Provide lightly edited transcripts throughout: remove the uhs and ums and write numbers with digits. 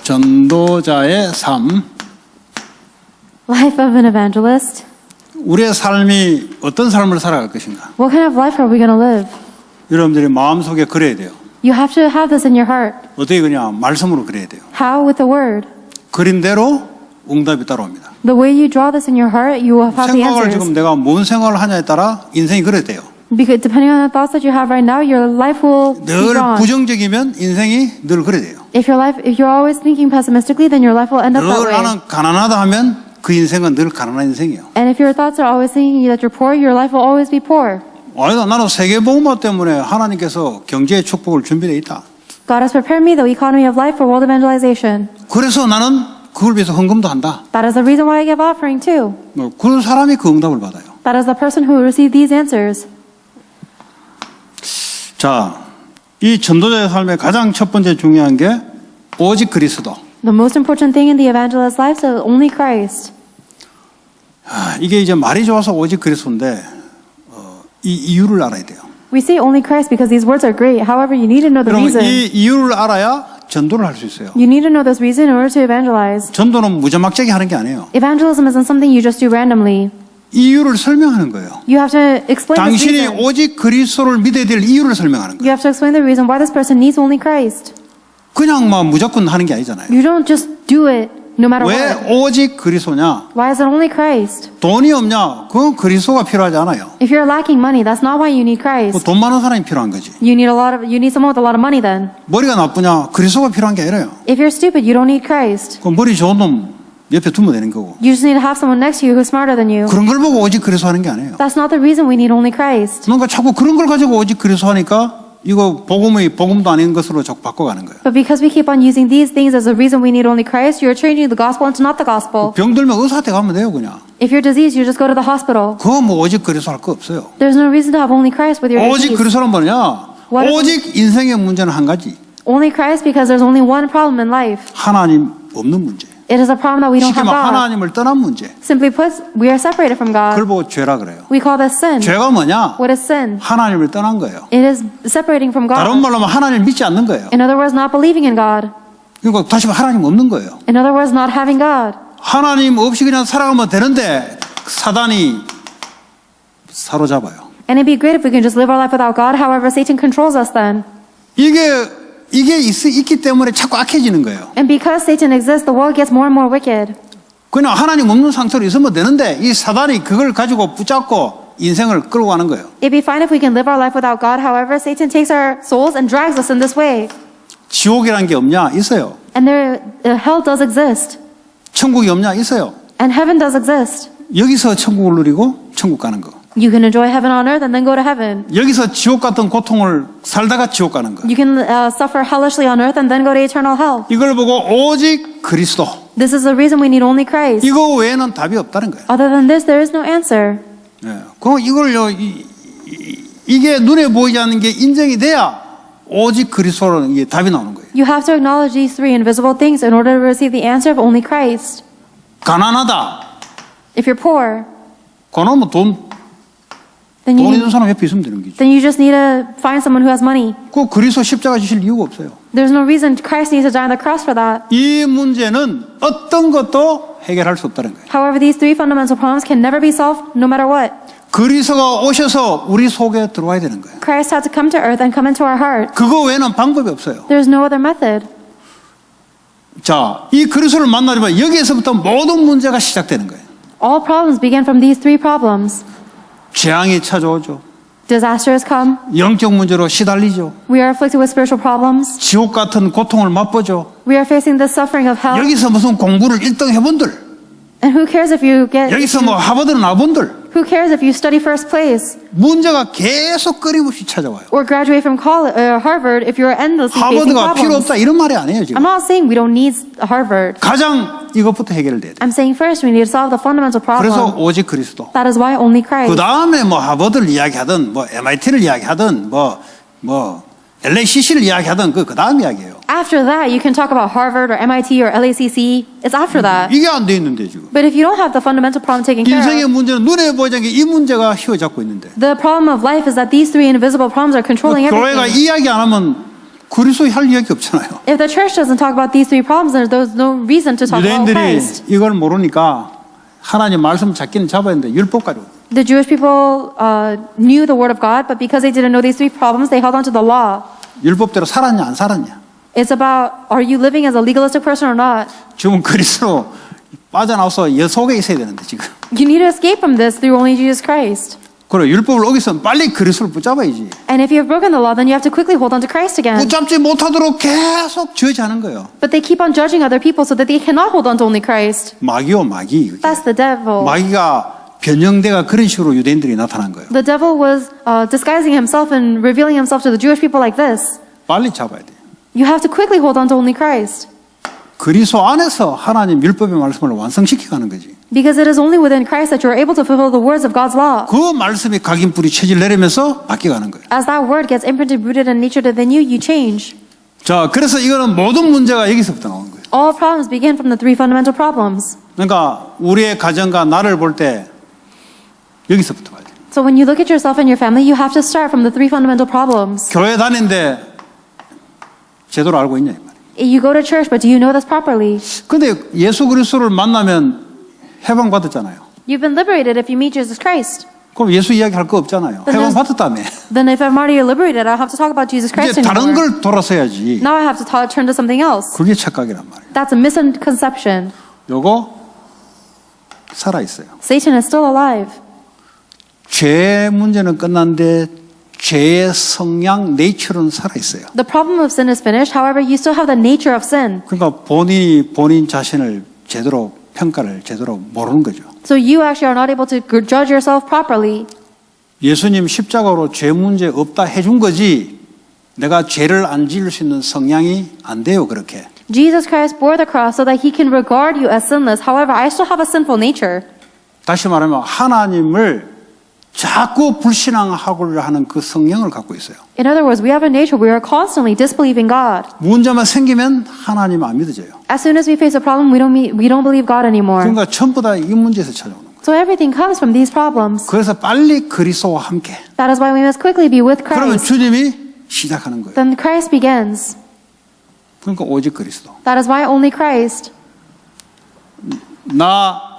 전도자의 삶. Life of an evangelist. 우리의 삶이 어떤 삶을 살아갈 것인가? What kind of life are we going to live? 여러분들이 마음속에 그려야 돼요. You have to have this in your heart. 어떻게 그냥 말씀으로 그려야 돼요. How? With the word. 그린 대로 응답이 따라옵니다. The way you draw this in your heart, you will have the 생각을 answers. 지금 내가 뭔 생각을 하냐에 따라 인생이 그래야 돼요. Because depending on the thoughts that you have right now, your life will be 늘 drawn. 부정적이면 인생이 늘 그래야 돼요. If you're always thinking pessimistically, then your life will end up that 늘 way. 나는 가난하다 하면 그 인생은 늘 가난한 인생이에요. And if your thoughts are always thinking that you're poor, your life will always be poor. 아니다, 나는 세계복음화 때문에 하나님께서 경제의 축복을 준비되어 있다. God has prepared me the economy of life for world evangelization. 그래서 나는 그걸 위해서 헌금도 한다. That is the reason why I give offering too. 그런 사람이 그 응답을 받아요. That is the person who will receive these answers. 자, 이 전도자의 삶의 가장 첫 번째 중요한 게 오직 그리스도. The most important thing in the evangelist's life is only Christ. 이게 이제 말이 좋아서 오직 그리스도인데 이 이유를 알아야 돼요. We say only Christ because these words are great. However, you need to know the 그럼 reason. 이 이유를 알아야 전도를 할 수 있어요. You need to know this reason in order to evangelize. 전도는 무자막자기 하는 게 아니에요. Evangelism isn't something you just do randomly. 이유를 설명하는 거예요. You have to explain this 당신이 reason. 오직 그리스도를 믿어야 될 이유를 설명하는 거예요. You have to explain the reason why this person needs only Christ. 그냥 막 무조건 하는 게 아니잖아요. You don't just do it no matter 왜 what. 오직 그리스도냐? Why is it only Christ? 돈이 없냐? 그건 그리스도가 필요하지 않아요. If you're lacking money, that's not why you need Christ. 돈 많은 사람이 필요한 거지. You need someone with a lot of money then. 머리가 나쁘냐? 그리스도가 필요한 게 아니라요. If you're stupid, you don't need Christ. 그 머리 좋은 놈 옆에 두면 되는 거고. You just need to have someone next to you who's smarter than you. 그런 걸 보고 오직 그리스도 하는 게 아니에요. That's not the reason we need only Christ. 그러니까 자꾸 그런 걸 가지고 오직 그리스도 하니까 이거 복음도 아닌 것으로 자꾸 바꿔가는 거예요. But because we keep on using these things as a reason we need only Christ, you're changing the gospel into not the gospel. 병들면 의사한테 가면 돼요, 그냥. If you're diseased, you just go to the hospital. 그거 뭐 오직 그리스도 할 거 없어요. There's no reason to have only Christ with your 오직 disease. 그리스도는 뭐냐? What is- 오직 인생의 문제는 한 가지. Only Christ because there's only one problem in life. 하나님 없는 문제. It is a problem that we don't 쉽게 have 말 God. 하나님을 떠난 문제. Simply put, we are separated from 그걸 God. 보고 죄라 그래요. We call this sin. 죄가 뭐냐? What is sin? 하나님을 떠난 거예요. It is separating from 다른 God. 말로 하면 하나님을 믿지 않는 거예요. In other words, not believing in God. 그러니까 다시 말하면 하나님 없는 거예요. In other words, not having God. 하나님 없이 그냥 살아가면 되는데 사단이 사로잡아요. And it'd be great if we can just live our life without God. However, Satan controls us then. 이게 있기 때문에 자꾸 악해지는 거예요. And because Satan exists, the world gets more and more wicked. 그냥 하나님 없는 상태로 있으면 되는데 이 사단이 그걸 가지고 붙잡고 인생을 끌고 가는 거예요. It'd be fine if we can live our life without God. However, Satan takes our souls and drags us in this way. 지옥이라는 게 없냐? 있어요. And hell does exist. 천국이 없냐? 있어요. And heaven does exist. 여기서 천국을 누리고 천국 가는 거. You can enjoy heaven on earth and then go to heaven. 여기서 지옥 같은 고통을 살다가 지옥 가는 거. You can suffer hellishly on earth and then go to eternal hell. 이걸 보고 오직 그리스도. This is the reason we need only Christ. 이거 외에는 답이 없다는 거예요. Other than this, there is no answer. 예. 그럼 이걸요, 이게 눈에 보이지 않는 게 인정이 돼야 오직 그리스도라는 게 답이 나오는 거예요. You have to acknowledge these three invisible things in order to receive the answer of only Christ. 가난하다. If you're poor, 그러면 돈 then 있는 사람 옆에 있으면 되는 거죠. you just need to find someone who has money. 그 그리스도 십자가 지실 이유가 없어요. There's no reason Christ needs to die on the cross for that. 이 문제는 어떤 것도 해결할 수 없다는 거예요. However, these three fundamental problems can never be solved no matter what. 그리스도가 오셔서 우리 속에 들어와야 되는 거예요. Christ had to come to earth and come into our heart. 그거 외에는 방법이 없어요. There's no other method. 자, 이 그리스도를 만나려면 여기에서부터 모든 문제가 시작되는 거예요. All problems begin from these three problems. 재앙이 찾아오죠. Disasters come. 영적 문제로 시달리죠. We are afflicted with spiritual problems. 지옥 같은 고통을 맛보죠. We are facing the suffering of hell. 여기서 무슨 공부를 1등 해본들, And who cares if you get... 여기서 뭐 하버드 나본들, Who cares if you study first place? 문제가 계속 끊임없이 찾아와요. Or graduate from Harvard if you're endlessly facing 하버드가 필요 problems? 없다 이런 말이 아니에요 지금. I'm not saying we don't need Harvard. 가장 이것부터 해결돼야 돼. I'm saying first we need to solve the fundamental 그래서 problem. 오직 그리스도. That is why only 그 Christ. 다음에 뭐 하버드를 이야기하든 뭐 MIT를 이야기하든 뭐 LACC를 이야기하든 그 다음 이야기예요. After that, you can talk about Harvard or MIT or LACC. It's after that. 이게 안 돼 있는데 지금. But if you don't have the fundamental problem taken care 인생의 of, 문제는 눈에 보이지 않게 이 문제가 휘어잡고 있는데. the problem of life is that these three invisible problems are controlling 교회가 everything. 이야기 안 하면 그리스도 할 이야기 없잖아요. If the church doesn't talk about these three problems, then there's no reason to talk about 유대인들이 Christ. 이걸 모르니까 하나님 말씀 잡기는 잡아야 되는데 율법 가지고. The Jewish people knew the word of God, but because they didn't know these three problems, they held on to the law. 율법대로 살았냐 안 살았냐. It's about, are you living as a legalistic person or not? 지금 그리스도 빠져나와서 여 속에 있어야 되는데 지금. You need to escape from this through only Jesus Christ. 그래 율법을 어기서는 빨리 그리스도를 붙잡아야지. And if you have broken the law, then you have to quickly hold on to Christ again. 붙잡지 못하도록 계속 저지하는 거예요. But they keep on judging other people so that they cannot hold on to only Christ. 마귀요 마귀. That's the devil. 마귀가 변형대가 그런 식으로 유대인들이 나타난 거예요. The devil was disguising himself and revealing himself to the Jewish people like this. 빨리 잡아야 돼. You have to quickly hold on to only Christ. 그리스도 안에서 하나님 율법의 말씀을 완성시켜가는 거지. Because it is only within Christ that you are able to fulfill the words of God's law. 그 말씀이 각인뿌리 체질 내리면서 바뀌어가는 거예요. As that word gets imprinted, rooted, and natured within you, you change. 자, 그래서 이거는 모든 문제가 여기서부터 나오는 거예요. All problems begin from the three fundamental problems. 그러니까 우리의 가정과 나를 볼 때 여기서부터 봐야 돼요. So when you look at yourself and your family, you have to start from the three fundamental problems. 교회 다니는데 제대로 알고 있냐 이 말이에요. You go to church, but do you know this properly? 근데 예수 그리스도를 만나면 해방받았잖아요. You've been liberated if you meet Jesus Christ. 그럼 예수 이야기 할 거 없잖아요. 해방받았다며. Then if I'm already liberated, I don't have to talk about Jesus Christ 이제 다른 anymore. 걸 돌아서야지. Now I have to turn to something else. 그게 착각이란 말이에요. That's a misconception. 요거 살아있어요. Satan is still alive. 죄 문제는 끝났는데 죄의 성향, 네이처는 살아있어요. The problem of sin is finished. However, you still have the nature of sin. 그러니까 본인이 본인 자신을 제대로 평가를 제대로 모르는 거죠. So you actually are not able to judge yourself properly. 예수님 십자가로 죄 문제 없다 해준 거지 내가 죄를 안 지을 수 있는 성향이 안 돼요 그렇게. Jesus Christ bore the cross so that he can regard you as sinless. However, I still have a sinful nature. 다시 말하면 하나님을 자꾸 불신앙하고자 하는 그 성향을 갖고 있어요. In other words, we have a nature we are constantly disbelieving God. 문제만 생기면 하나님 안 믿어져요. As soon as we face a problem, we don't believe God anymore. 그러니까 전부 다 이 문제에서 찾아오는 거예요. So everything comes from these problems. 그래서 빨리 그리스도와 함께. That is why we must quickly be with 그러면 Christ. 주님이 시작하는 거예요. Then Christ begins. 그러니까 오직 그리스도. That is why only Christ. 나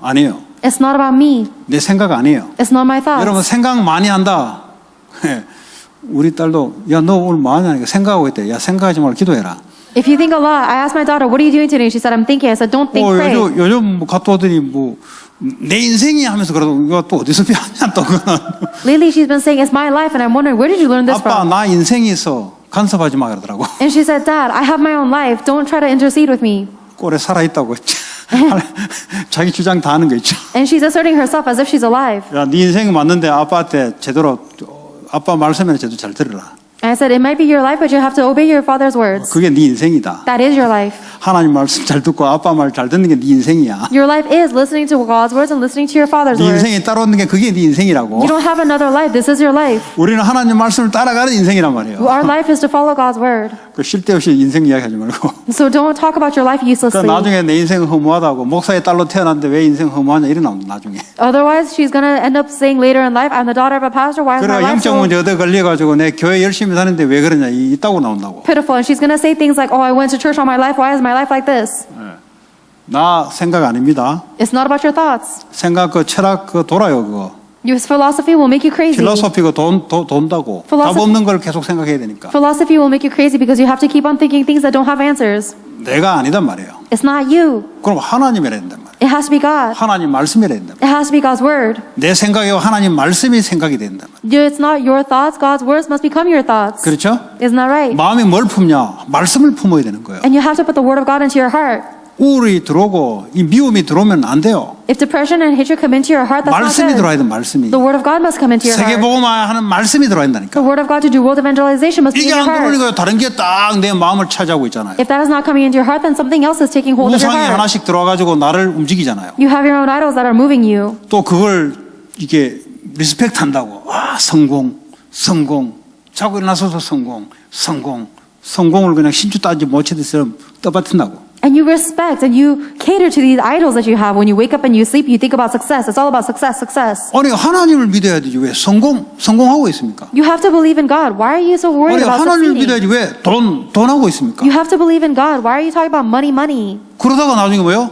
아니에요. It's not about me. 내 생각 아니에요. It's not my thoughts. 여러분 생각 많이 한다. 우리 딸도 야 너 오늘 뭐 하냐 생각하고 있대. 야 생각하지 말고 기도해라. If you think a lot, I asked my daughter, what are you doing today? She said, I'm thinking. I said, don't think, pray. 요즘 뭐 갔다 오더니 뭐 내 인생이 하면서 그래도 이거 또 어디서 배웠냐 또 그거는. Lately, she's been saying, it's my life, and I'm wondering, where did you learn this 아빠 from? 나 인생이 있어 간섭하지 마 그러더라고. And she said, Dad, I have my own life. Don't try to intercede with me. 꼴에 살아 있다고. 자기 주장 다 하는 거 있죠. And she's asserting herself as if she's alive. 야, 네 인생이 맞는데 아빠한테 제대로 아빠 말씀에 제대로 잘 들으라. And I said, it might be your life, but you have to obey your father's words. 그게 네 인생이다. That is your life. 하나님 말씀 잘 듣고 아빠 말 잘 듣는 게 네 인생이야. Your life is listening to God's words and listening to your father's 네 words. 인생이 따라오는 게 그게 네 인생이라고. You don't have another life. This is your life. 우리는 하나님 말씀을 따라가는 인생이란 말이에요. Our life is to follow God's word. 그 쓸데없이 인생 이야기하지 말고. So don't talk about your life 그 uselessly. 나중에 내 인생 허무하다고 목사의 딸로 태어났는데 왜 인생 허무하냐 이래 나온다 나중에. Otherwise, she's going to end up saying later in life, I'm the daughter of a pastor. Why is my 그래 life 영적 so 문제 얻어 걸려가지고 내 교회 열심히 다니는데 왜 그러냐 있다고 나온다고. pitiful? And she's going to say things like, oh, I went to church all my life. Why is my life like this? 나 생각 아닙니다. It's not about your thoughts. 생각 그 철학 그 돌아요 그거. Your philosophy will make you crazy. 필로소피 그 돈다고. 답 Philosophy- 없는 걸 계속 생각해야 되니까. Philosophy will make you crazy because you have to keep on thinking things that don't have answers. 내가 아니단 말이에요. It's not you. 그럼 하나님이라 된단 말이에요. It has to be God. 하나님 말씀이라 된단 말이에요. It has to be God's word. 내 생각이고 하나님 말씀이 생각이 된단 말이에요. It's not your thoughts. God's words must become your thoughts. 그렇죠? Isn't that right? 마음이 뭘 품냐? 말씀을 품어야 되는 거예요. And you have to put the word of God into your heart. 우울이 들어오고 이 미움이 들어오면 안 돼요. If depression and hatred come into your heart, that's 말씀이 not 들어와야 good. 돼 말씀이. The word of God must come into your heart. 세계복음화 하는 말씀이 들어야 된다니까. The word of God to do world evangelization must be 이게 in your 안 heart. 들어오니까 다른 게 딱 내 마음을 차지하고 있잖아요. If that is not coming into your heart, then something else is taking hold of your 우상이 heart. 하나씩 들어와가지고 나를 움직이잖아요. You have your own idols that are moving you. 또 그걸 이게 리스펙트 한다고. 와 성공 자고 일어나서도 성공을 그냥 신주 따지 못 치듯이 떠받친다고. And you respect and you cater to these idols that you have. When you wake up and you sleep, you think about success. It's all about success, success. 아니 하나님을 믿어야 되지 왜 성공하고 있습니까? You have to believe in God. Why are you so worried 아니 about 하나님을 succeeding? 믿어야지 왜 돈하고 있습니까? You have to believe in God. Why are you talking about money, money? 그러다가 나중에 뭐요?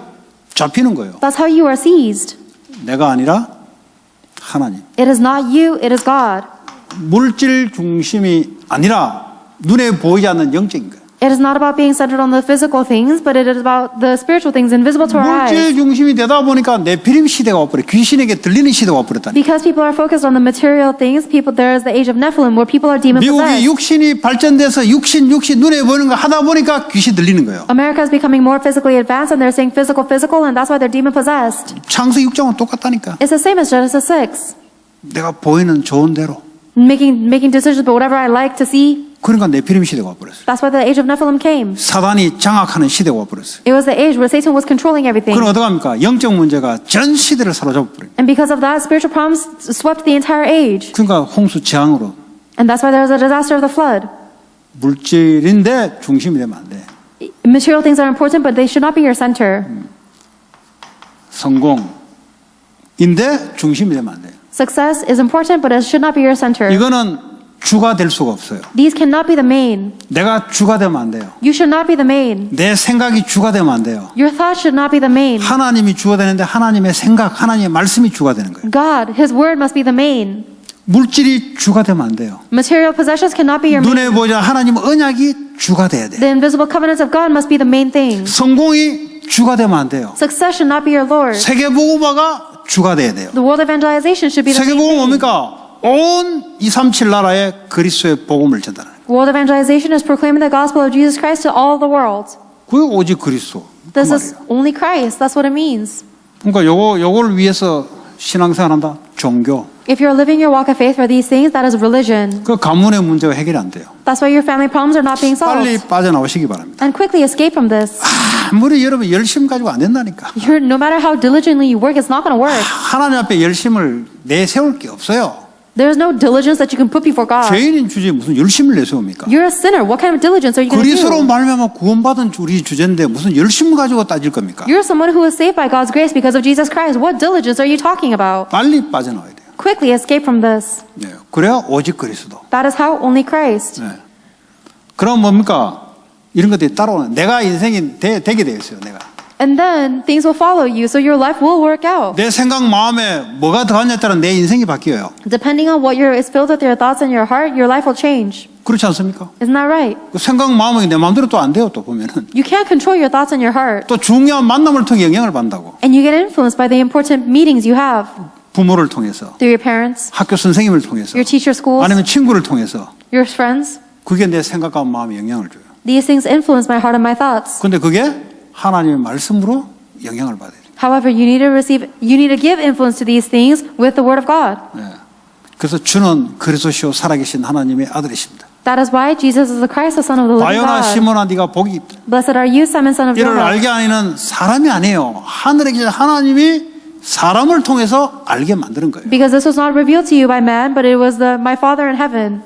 잡히는 거예요. That's how you are seized. 내가 아니라 하나님. It is not you, it is God. 물질 중심이 아니라 눈에 보이지 않는 영적인 거예요. It is not about being centered on the physical things, but it is about the spiritual things invisible to our 물질 eyes. 중심이 되다 보니까 네피림 시대가 와버려. 귀신에게 들리는 시대가 와버렸다니. Because people are focused on the material things, there is the age of Nephilim where people are demon 미국이 possessed. 육신이 발전돼서 육신 눈에 보이는 거 하다 보니까 귀신 들리는 거예요. America is becoming more physically advanced and they're saying physical, and that's why they're demon possessed. 창세기 6장은 똑같다니까. It's the same as Genesis 6. 내가 보이는 좋은 대로. Making decisions about whatever I like to see. 그러니까 네피림 시대가 와버렸어요. That's why the age of Nephilim came. 사단이 장악하는 시대가 와버렸어요. It was the age where Satan was controlling everything. 그럼 어떡합니까? 영적 문제가 전 시대를 사로잡아버려요. And because of that, spiritual problems swept the entire age. 그러니까 홍수 재앙으로 And that's why there was a disaster of the flood. 물질인데 중심이 되면 안 돼. Material things are important, but they should not be your center. 성공인데 중심이 되면 안 돼요. Success is important, but it should not be your center. 이거는 주가 될 수가 없어요. These cannot be the main. 내가 주가 되면 안 돼요. You should not be the main. 내 생각이 주가 되면 안 돼요. Your thoughts should not be the main. 하나님이 주가 되는데 하나님의 생각, 하나님의 말씀이 주가 되는 거예요. God, His word must be the main. 물질이 주가 되면 안 돼요. Material possessions cannot be your main. 눈에 보이자 하나님 언약이 주가 돼야 돼요. The invisible covenants of God must be the main thing. 성공이 주가 되면 안 돼요. Success should not be your Lord. 세계복음화가 주가 돼야 돼요. The world evangelization should be the main 세계복음은 thing. 뭡니까? 온 237 나라에 그리스도의 복음을 전달하는 거예요. World evangelization is proclaiming the gospel of Jesus Christ to all the world. 그게 오직 그리스도. 그 This is 말이에요. only Christ. That's what it means. 그러니까 요걸 위해서 신앙생활한다. 종교. If you're living your walk of faith for these things, that is religion. 그 가문의 문제가 해결이 안 돼요. That's why your family problems are not being 빨리 solved. 빠져나오시기 바랍니다. And quickly escape from this. 아무리 여러분 열심 가지고 안 된다니까. No matter how diligently you work, it's not going to work. 하나님 앞에 열심을 내세울 게 없어요. There's no diligence that you can put before God. 죄인인 주제에 무슨 열심을 내세웁니까? You're a sinner. What kind of diligence are you going to 그리스도로 do? 말미암아 구원받은 우리 주제인데 무슨 열심 가지고 따질 겁니까? You're someone who is saved by God's grace because of Jesus Christ. What diligence are you talking about? 빨리 빠져나와야 돼요. Quickly escape from this. 네. 그래야 오직 그리스도. That is how only Christ. 네. 그럼 뭡니까? 이런 것들이 따라오는. 내가 인생이 되게 되어 있어요. 내가. And then things will follow you, so your life will work out. 내 생각 마음에 뭐가 더하냐에 따라 내 인생이 바뀌어요. Depending on what is filled with your thoughts and your heart, your life will change. 그렇지 않습니까? Isn't that right? 그 생각 마음이 내 마음대로 또 안 돼요. 또 보면은 You can't control your thoughts and your heart. 또 중요한 만남을 통해 영향을 받는다고. And you get influenced by the important meetings you have 부모를 통해서, through your parents, 학교 선생님을 통해서, your teacher schools, 아니면 친구를 통해서. your friends. 그게 내 생각과 마음에 영향을 줘요. These things influence my heart and my thoughts. 근데 그게 하나님의 말씀으로 영향을 받아야 돼요. However, you need to give influence to these things with the word of God. 네. 그래서 주는 그리스도시요 살아계신 하나님의 아들이십니다. That is why Jesus is the Christ, the Son of the living 바요나 God. 시몬아 네가 복이 있다. Blessed are you, Simon, son of 이를 Jonah. 알게 하는 사람이 아니에요. 하늘에 계신 하나님이 사람을 통해서 알게 만드는 거예요. Because this was not revealed to you by man, but it was my Father in heaven.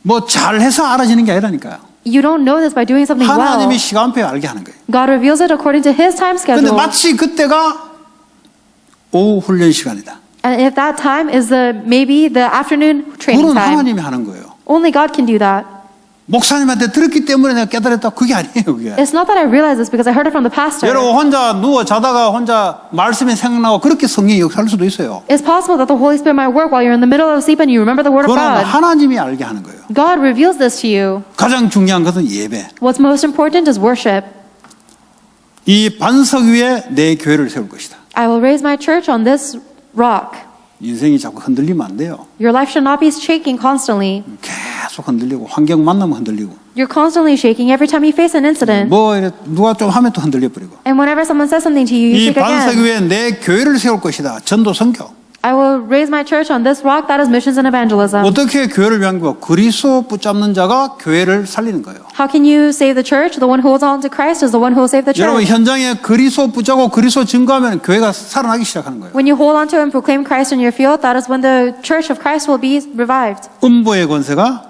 뭐 잘해서 알아지는 게 아니라니까요. You don't know this by doing something well. 하나님이 시간표에 알게 하는 거예요. God reveals it according to His time 근데 schedule. 마치 그때가 오후 훈련 시간이다. And if that time is maybe the afternoon training 그건 time, 하나님이 하는 거예요. only God can do that. 목사님한테 들었기 때문에 내가 깨달았다. 그게 아니에요. 그게. It's not that I realize this because I heard it from the pastor. 여러분 혼자 누워 자다가 혼자 말씀이 생각나고 그렇게 성령이 역사할 수도 있어요. It's possible that the Holy Spirit might work while you're in the middle of sleep and you remember the word of 그거는 God. 하나님이 알게 하는 거예요. God reveals this to you. 가장 중요한 것은 예배. What's most important is worship. 이 반석 위에 내 교회를 세울 것이다. I will raise my church on this rock. 인생이 자꾸 흔들리면 안 돼요. Your life should not be shaking constantly. 계속 흔들리고 환경 만나면 흔들리고 You're constantly shaking every time you face an incident. 뭐 이래 누가 좀 하면 또 흔들려 버리고. And whenever someone says something to you, you 이 shake 반석 again. 위에 내 교회를 세울 것이다. 전도 선교. I will raise my church on this rock that is missions and evangelism. 어떻게 교회를 위한 그리스도 붙잡는 자가 교회를 살리는 거예요. How can you save the church? The one who holds on to Christ is the one who will save the 여러분 church. 현장에 그리스도 붙잡고 그리스도 증거하면 교회가 살아나기 시작하는 거예요. When you hold on to and proclaim Christ in your field, that is when the church of Christ will be revived. 음보의 권세가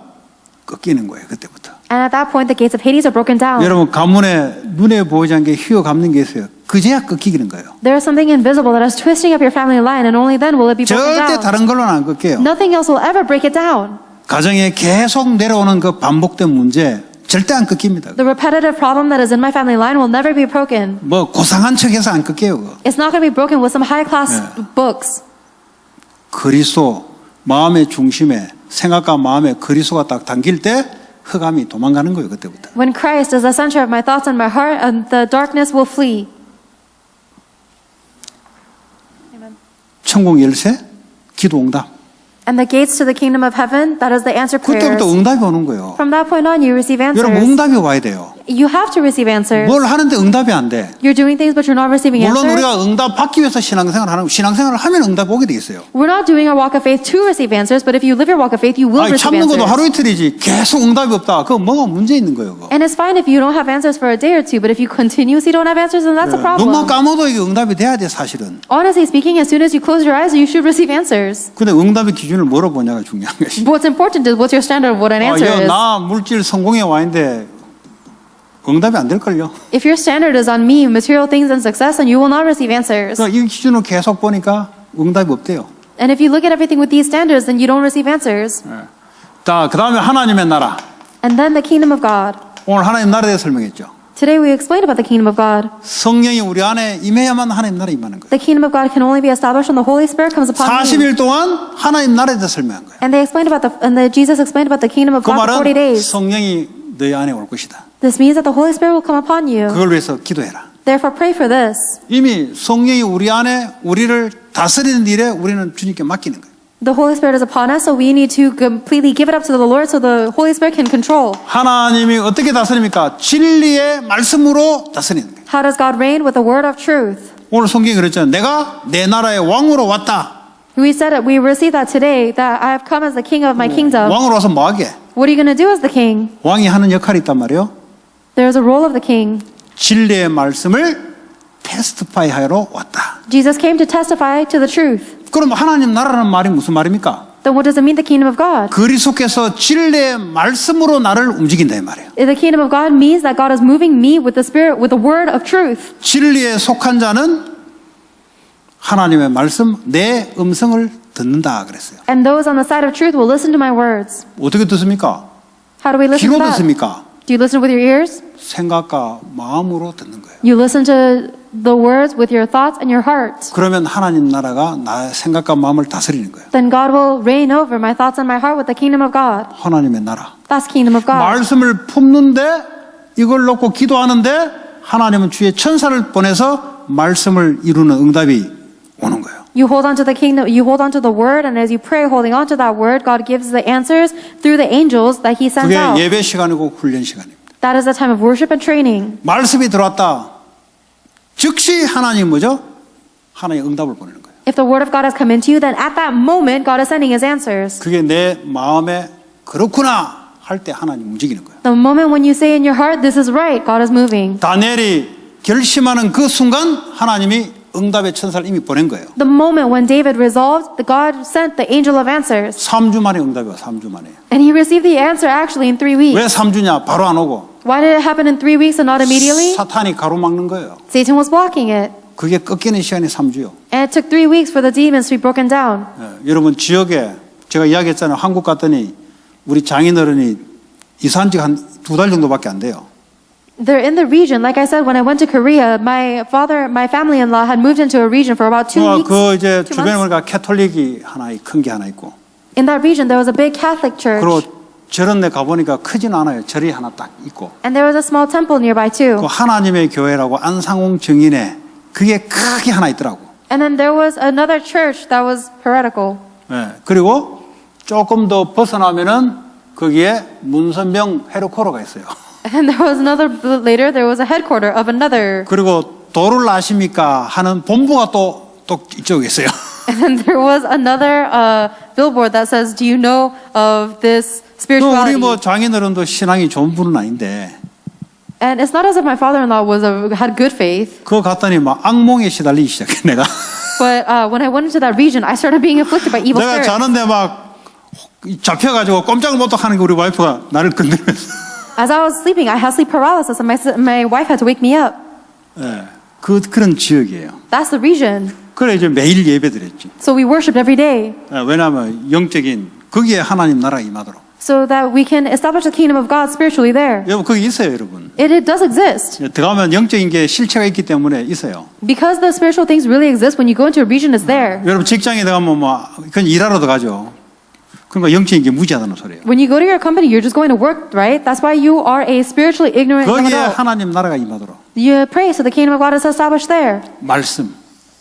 꺾이는 거예요. 그때부터. And at that point, the gates of Hades are broken down. 여러분 가문에 눈에 보이지 않게 휘어 감는 게 있어요. 그제야 꺾이는 거예요. There is something invisible that is twisting up your family line, and only then will it be broken 절대 down. 다른 걸로는 안 꺾여요. Nothing else will ever break it down. 가정에 계속 내려오는 그 반복된 문제 절대 안 꺾입니다. The repetitive problem that is in my family line will never be broken. 뭐 고상한 척해서 안 꺾여요. 그거. It's not going to be broken with some high-class books. 그리스도 마음의 중심에 생각과 마음에 그리스도가 딱 당길 때 흑암이 도망가는 거예요. 그때부터. When Christ is the center of my thoughts and my heart, and the darkness will flee. 천국 열쇠, 기도 응답. And the gates to the kingdom of heaven, that is the answer prayers. 그때부터 응답이 오는 거예요. From that point on, you receive 여러분 answers. 응답이 와야 돼요. You have to receive answers. 뭘 하는데 응답이 안 돼. You're doing things, but you're not receiving 물론 answers. 우리가 응답 받기 위해서 신앙생활을 하는 신앙생활을 하면 응답 오게 돼 있어요. We're not doing our walk of faith to receive answers, but if you live your walk of faith, you will 아니, receive 참는 것도 answers. 하루 이틀이지 계속 응답이 없다. 그거 뭐가 문제 있는 거예요. 그거. And it's fine if you don't have answers for a day or two, but if you continuously don't have answers, then that's a 눈만 problem. 감아도 이게 응답이 돼야 돼 사실은. Honestly speaking, as soon as you close your eyes, you should receive answers. 근데 응답의 기준을 뭐로 보냐가 중요한 것이. What's important is what's your standard of what an answer is. 나 물질 성공에 와 있는데 응답이 안 될걸요. If your standard is on me, material things and success, then you will not receive answers. 그러니까 이 기준을 계속 보니까 응답이 없대요. And if you look at everything with these standards, then you don't receive answers. 자, 그 다음에 하나님의 나라. And then the kingdom of God. 오늘 하나님 나라에 대해 설명했죠. Today we explained about the kingdom of God. 성령이 우리 안에 임해야만 하나님 나라 임하는 거예요. The kingdom of God can only be established when the Holy Spirit comes upon you. 40일 동안 하나님 나라에 대해 설명한 거예요. And Jesus explained about the kingdom of 그 God for 40 말은 days. 성령이 너희 안에 올 것이다. This means that the Holy Spirit will come upon you. 그걸 위해서 기도해라. Therefore pray for this. 이미 성령이 우리 안에 우리를 다스리는 일에 우리는 주님께 맡기는 거예요. The Holy Spirit is upon us, so we need to completely give it up to the Lord so the Holy Spirit can control. 하나님이 어떻게 다스립니까? 진리의 말씀으로 다스리는 거예요. How does God reign? With the word of truth. 오늘 성경이 그랬잖아요. 내가 내 나라의 왕으로 왔다. We said it, we received that today, that I have come as the king of my kingdom. 왕으로 와서 뭐 하게? What are you going to do as the king? 왕이 하는 역할이 있단 말이에요. There is a role of the king. 진리의 말씀을 테스티파이 하러 왔다. Jesus came to testify to the truth. 그럼 하나님 나라는 말이 무슨 말입니까? Then what does it mean, the kingdom of God? 그리스도께서 진리의 말씀으로 나를 움직인다 이 말이에요. The kingdom of God means that God is moving me with the Spirit, with the word of truth. 진리에 속한 자는 하나님의 말씀, 내 음성을 듣는다 그랬어요. And those on the side of truth will listen to my words. 어떻게 듣습니까? How do we listen 귀로 to that? 듣습니까? Do you listen with your ears? 생각과 마음으로 듣는 거예요. You listen to the words with your thoughts and your heart. 그러면 하나님 나라가 나의 생각과 마음을 다스리는 거예요. Then God will reign over my thoughts and my heart with the kingdom of God. 하나님의 나라. That's kingdom of God. 말씀을 품는데 이걸 놓고 기도하는데 하나님은 주의 천사를 보내서 말씀을 이루는 응답이 오는 거예요. You hold on to the kingdom, you hold on to the word, and as you pray holding on to that word, God gives the answers through the angels that He sends 그게 out. 예배 시간이고 훈련 시간입니다. That is the time of worship and training. 말씀이 들어왔다. 즉시 하나님 뭐죠? 하나님 응답을 보내는 거예요. If the word of God has come into you, then at that moment, God is sending His answers. 그게 내 마음에 그렇구나 할 때 하나님 움직이는 거예요. The moment when you say in your heart, this is right, God is moving. 다니엘이 결심하는 그 순간 하나님이 응답의 천사를 이미 보낸 거예요. The moment when David resolved, God sent the angel of answers. 3주 만에 응답이 와. 3주 만에. And he received the answer actually in 3 weeks. 왜 3주냐? 바로 안 오고. Why did it happen in 3 weeks and not immediately? 사탄이 가로막는 거예요. Satan was blocking it. 그게 꺾이는 시간이 3주요. And it took 3 weeks for the demons to be broken down. 여러분 지역에 제가 이야기했잖아요. 한국 갔더니 우리 장인어른이 이사한 지 한 2달 정도밖에 안 돼요. They're in the region. Like I said, when I went to Korea, my family-in-law had moved into a region for about 2 weeks. 그 이제 2 주변에 months. 보니까 캐톨릭이 하나 큰 게 하나 있고. In that region, there was a big Catholic church. 그리고 절은 데 가보니까 크진 않아요. 절이 하나 딱 있고. And there was a small temple nearby too. 그 하나님의 교회라고 안상홍 정인에 그게 크게 하나 있더라고. And then there was another church that was heretical. 그리고 조금 더 벗어나면은 거기에 문선병 헤르코로가 있어요. And there was later there was a headquarter of another. 그리고 도를 아십니까 하는 본부가 또 이쪽에 있어요. And then there was another billboard that says, "Do you know of this 또 spirituality?" 우리 뭐 장인어른도 신앙이 좋은 분은 아닌데 And it's not as if my father-in-law had good faith, 그거 갔더니 막 악몽에 시달리기 시작해 내가. but when I went into that region, I started being afflicted by evil 내가 spirits. 자는데 막 잡혀가지고 꼼짝을 못하는 게 우리 와이프가 나를 건드리면서 As I was sleeping, I had sleep paralysis, and my wife had to wake me up. 예, 그런 지역이에요. That's the region. 그래 이제 매일 예배드렸지. So we worshipped every day, 예, 왜냐하면 영적인 거기에 하나님 나라가 임하도록. so that we can establish the kingdom of God spiritually there. 여러분 거기 있어요, 여러분. It does exist. 예, 들어가면 영적인 게 실체가 있기 때문에 있어요. Because the spiritual things really exist, when you go into a region, it's there. 여러분 직장에 들어가면 뭐 그냥 일하러 들어가죠. 그러니까 영적인 게 무지하다는 소리예요. When you go to your company, you're just going to work, right? That's why you are a spiritually ignorant young 거기에 adult. 하나님 나라가 임하도록. You pray so the kingdom of God is established there 말씀.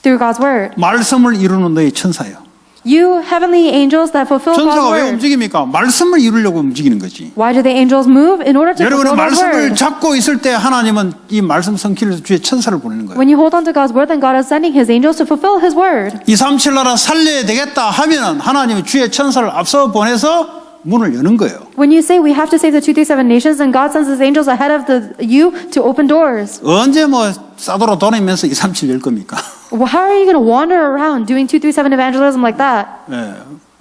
through God's word. 말씀을 이루는 너희 천사예요. You heavenly angels that fulfill God's 천사가 왜 word. 움직입니까? 말씀을 이루려고 움직이는 거지. Why do the angels move? In order to 여러분은 fulfill God's 말씀을 word. 잡고 있을 때 하나님은 이 말씀 성취를 주의 천사를 보내는 거예요. When you hold on to God's word, then God is sending His angels to fulfill His word. 237 나라 살려야 되겠다 하면은 하나님이 주의 천사를 앞서 보내서 문을 여는 거예요. When you say we have to save the 237 nations, then God sends His angels ahead of you to open doors. 언제 뭐 싸돌아 다니면서 237 열 겁니까? Well, how are you going to wander around doing 237 evangelism like that? 예.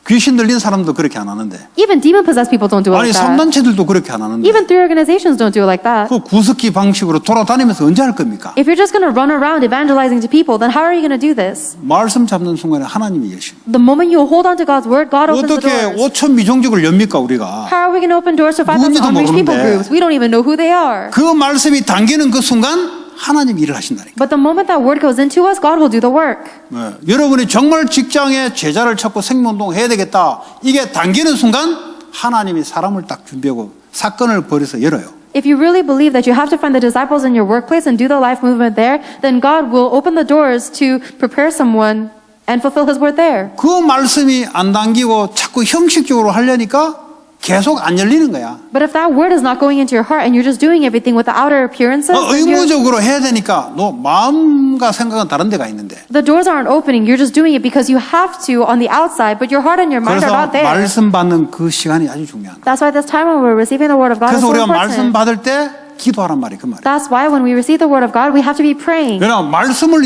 귀신 들린 사람도 그렇게 안 하는데. Even demon-possessed people don't do it 아니 like that. 삼단체들도 그렇게 안 하는데. Even three organizations don't do it like that. 그 구석기 방식으로 돌아다니면서 언제 할 겁니까? If you're just going to run around evangelizing to people, then how are you going to do this? 말씀 잡는 순간에 하나님이 여신. The moment you hold on to God's word, God opens the 어떻게 doors. 5천 미종족을 엽니까 우리가? How are we going to open doors to 5,000 누군지도 unreached people 모르는데. groups? We don't even know who they are. 그 말씀이 당기는 그 순간 하나님이 일을 하신다니까. But the moment that word goes into us, God will do the work. 네. 여러분이 정말 직장에 제자를 찾고 생명운동 해야 되겠다. 이게 당기는 순간 하나님이 사람을 딱 준비하고 사건을 벌여서 열어요. If you really believe that you have to find the disciples in your workplace and do the life movement there, then God will open the doors to prepare someone and fulfill His word there. 그 말씀이 안 당기고 자꾸 형식적으로 하려니까 계속 안 열리는 거야. But if that word is not going into your heart and you're just doing everything with the outer appearances, then 의무적으로 해야 되니까 너 마음과 생각은 다른 데가 있는데. the doors aren't opening. You're just doing it because you have to on the outside, but your heart and your mind are 그래서 not there. 말씀 받는 그 시간이 아주 중요한 거야. That's why this time when we're receiving the word of God is 그래서 so 우리가 말씀 important. 받을 때 기도하란 말이 그 말이야. That's why when we receive the word of God, we have to be praying. 그러나 말씀을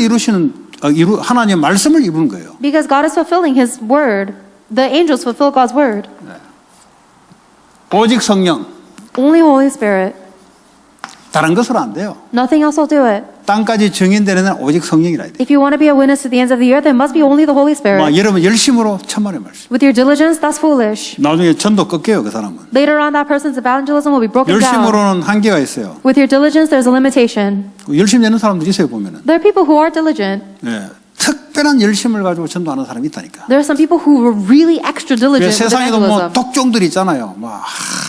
하나님의 말씀을 이루는 거예요. Because God is fulfilling His word. The angels fulfill God's word. 오직 성령. Only Holy Spirit. 다른 것으로 안 돼요. Nothing else will do it. 땅까지 증인되는 데는 오직 성령이라 해야 돼. If you want to be a witness to the ends of the earth, it must be only the Holy Spirit. 여러분 열심으로 천만의 말씀. With your diligence, that's foolish. 나중에 전도 꺾여요 그 사람은. Later on, that person's evangelism will be broken down. 열심으로는 한계가 있어요. With your diligence, there's a limitation. 열심히 되는 사람들이 있어요 보면은. There are people who are diligent. 예, 특별한 열심을 가지고 전도하는 사람이 있다니까. There are some people who were really extra diligent with 세상에도 뭐 evangelism. 독종들이 있잖아요.